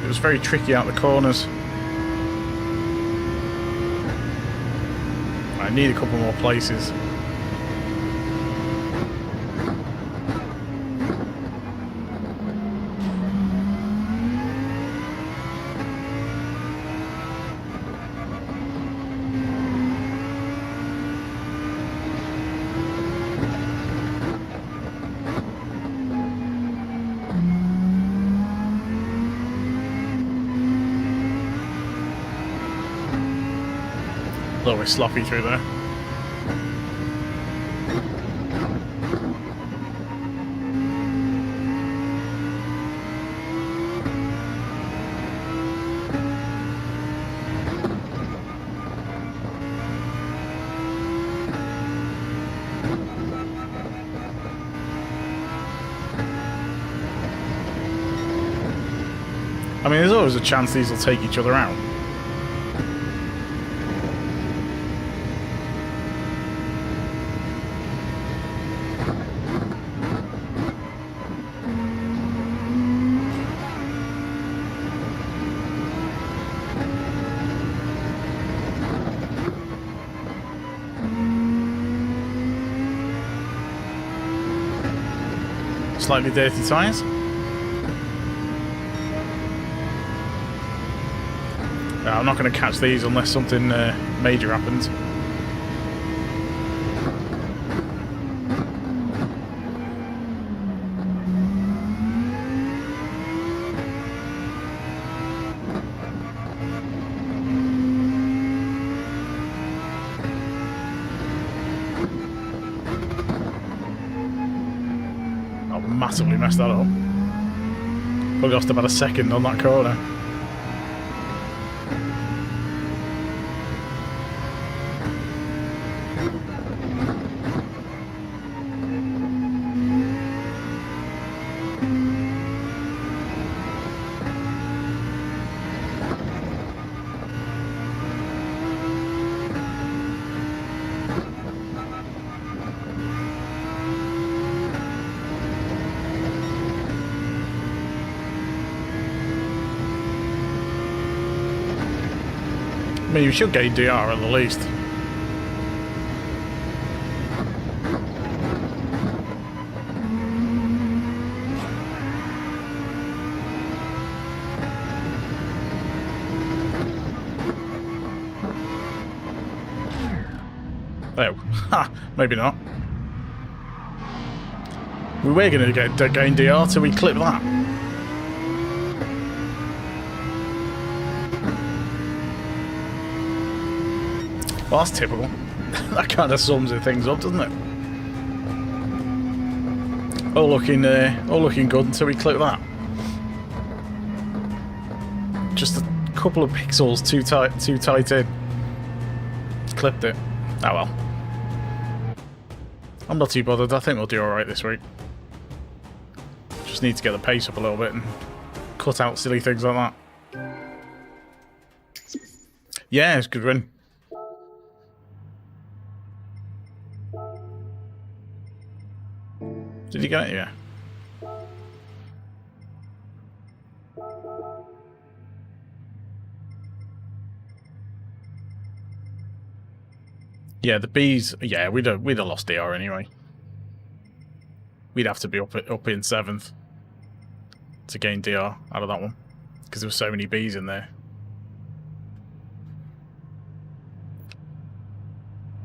It was very tricky out the corners. I need a couple more places. A little bit sloppy through there. I mean, there's always a chance these will take each other out. Slightly dirty tyres. I'm not going to catch these unless something major happens. I've massively messed that up. Probably lost about a second on that corner. I mean, you should get a DR at the least. Oh, ha, maybe not. We were going to get gain DR till we clip that. Well, that's typical. That kind of sums the things up, doesn't it? All looking good until we clip that. Just a couple of pixels too tight in. Clipped it. Oh well. I'm not too bothered. I think we'll do alright this week. Just need to get the pace up a little bit and cut out silly things like that. Yeah, it's a good win. Did you get it? Yeah. Yeah, the Bs. Yeah, we'd have lost DR anyway. We'd have to be up in 7th to gain DR out of that one because there were so many Bs in there.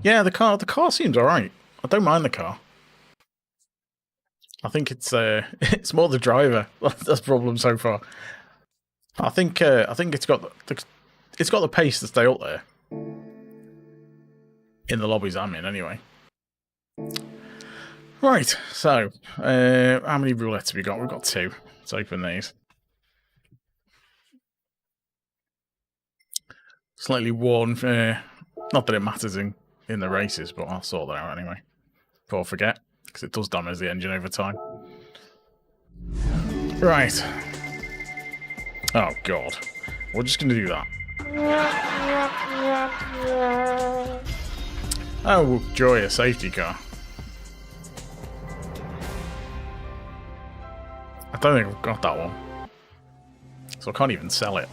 Yeah, the car seems alright. I don't mind the car. I think it's more the driver that's the problem so far. I think it's got the pace to stay up there in the lobbies I'm in anyway. Right, so how many roulettes have we got? We've got 2. Let's open these. Slightly worn. Not that it matters in the races, but I'll sort that out anyway before I forget, because it does damage the engine over time. Right. Oh god. We're just going to do that. Oh, joy, a safety car. I don't think I've got that one. So I can't even sell it.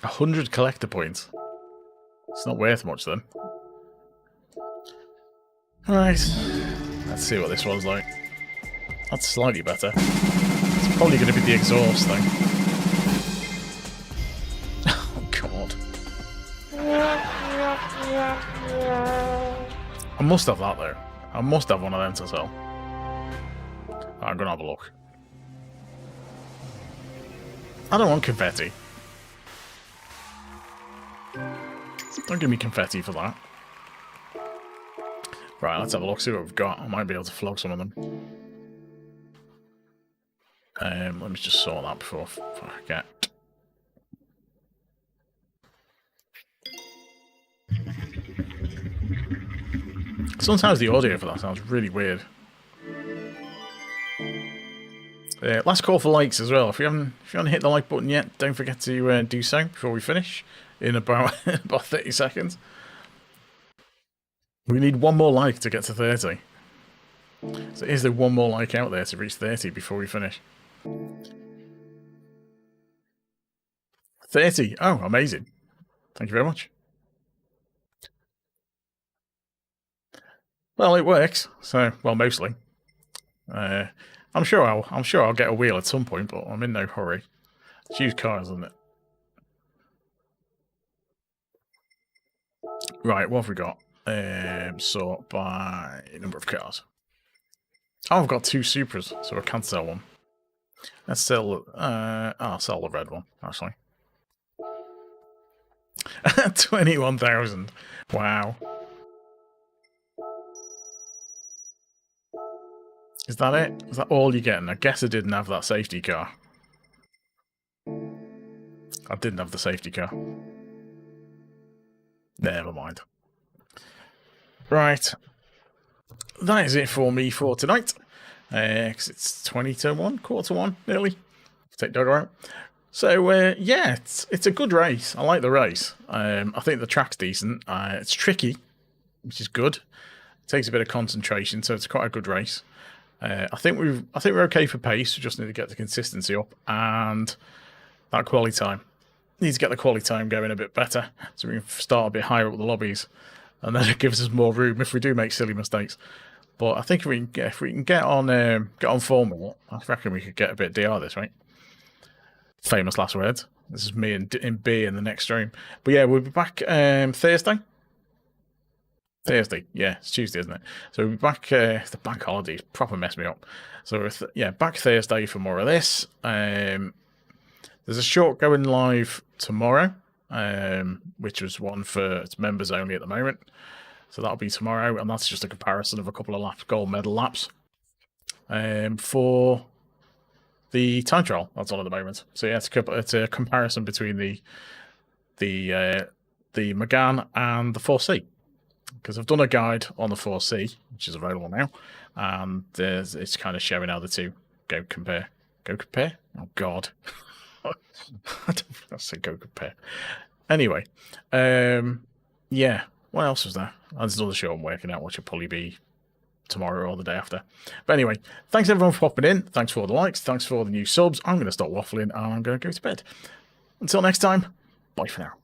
$100 collector points. It's not worth much then. Right. Let's see what this one's like. That's slightly better. It's probably going to be the exhaust thing. Oh god. I must have that though. I must have one of them to sell. I'm going to have a look. I don't want confetti. Don't give me confetti for that. Right, let's have a look, see what we've got. I might be able to flog some of them. Let me just sort that before I forget. Sometimes the audio for that sounds really weird. Last call for likes as well. If you haven't hit the like button yet, don't forget to do so before we finish in about 30 seconds. We need one more like to get to 30. So is there one more like out there to reach 30 before we finish? 30. Oh, amazing. Thank you very much. Well, it works. So, well, mostly. I'm sure I'll get a wheel at some point, but I'm in no hurry. It's used cars, isn't it? Right, what have we got? Sort by number of cars. Oh, I've got 2 Supras, so I can sell one. Let's sell. I'll sell the red one actually. 21,000. Wow. Is that it? Is that all you're getting? I guess I didn't have that safety car. I didn't have the safety car. Never mind. Right. That is it for me for tonight. Because it's 20 to 1, quarter to 1, nearly. Take Dogger out. So, yeah, it's a good race. I like the race. I think the track's decent. It's tricky, which is good. It takes a bit of concentration, so it's quite a good race. I think we're okay for pace. We just need to get the consistency up and that quality time. Need to get the quality time going a bit better so we can start a bit higher up the lobbies, and then it gives us more room if we do make silly mistakes. But I think if we can get on form with it, I reckon we could get a bit of DR this, right? Famous last words. This is me in B in the next stream. But yeah, we'll be back Thursday. Thursday, yeah, it's Tuesday, isn't it? So we'll be back. The bank holidays proper messed me up. So yeah, back Thursday for more of this. There's a short going live tomorrow, which was one for it's members only at the moment. So that'll be tomorrow, and that's just a comparison of a couple of laps, gold medal laps, for the time trial that's on at the moment. So yeah, it's a comparison between the Megane and the 4C, because I've done a guide on the 4C, which is available now, and it's kind of showing how the two go compare. Go compare? Oh God, I say go compare. Anyway, yeah. What else was there? There's another show I'm working out, which will probably be tomorrow or the day after. But anyway, thanks everyone for popping in. Thanks for all the likes. Thanks for all the new subs. I'm going to stop waffling and I'm going to go to bed. Until next time, bye for now.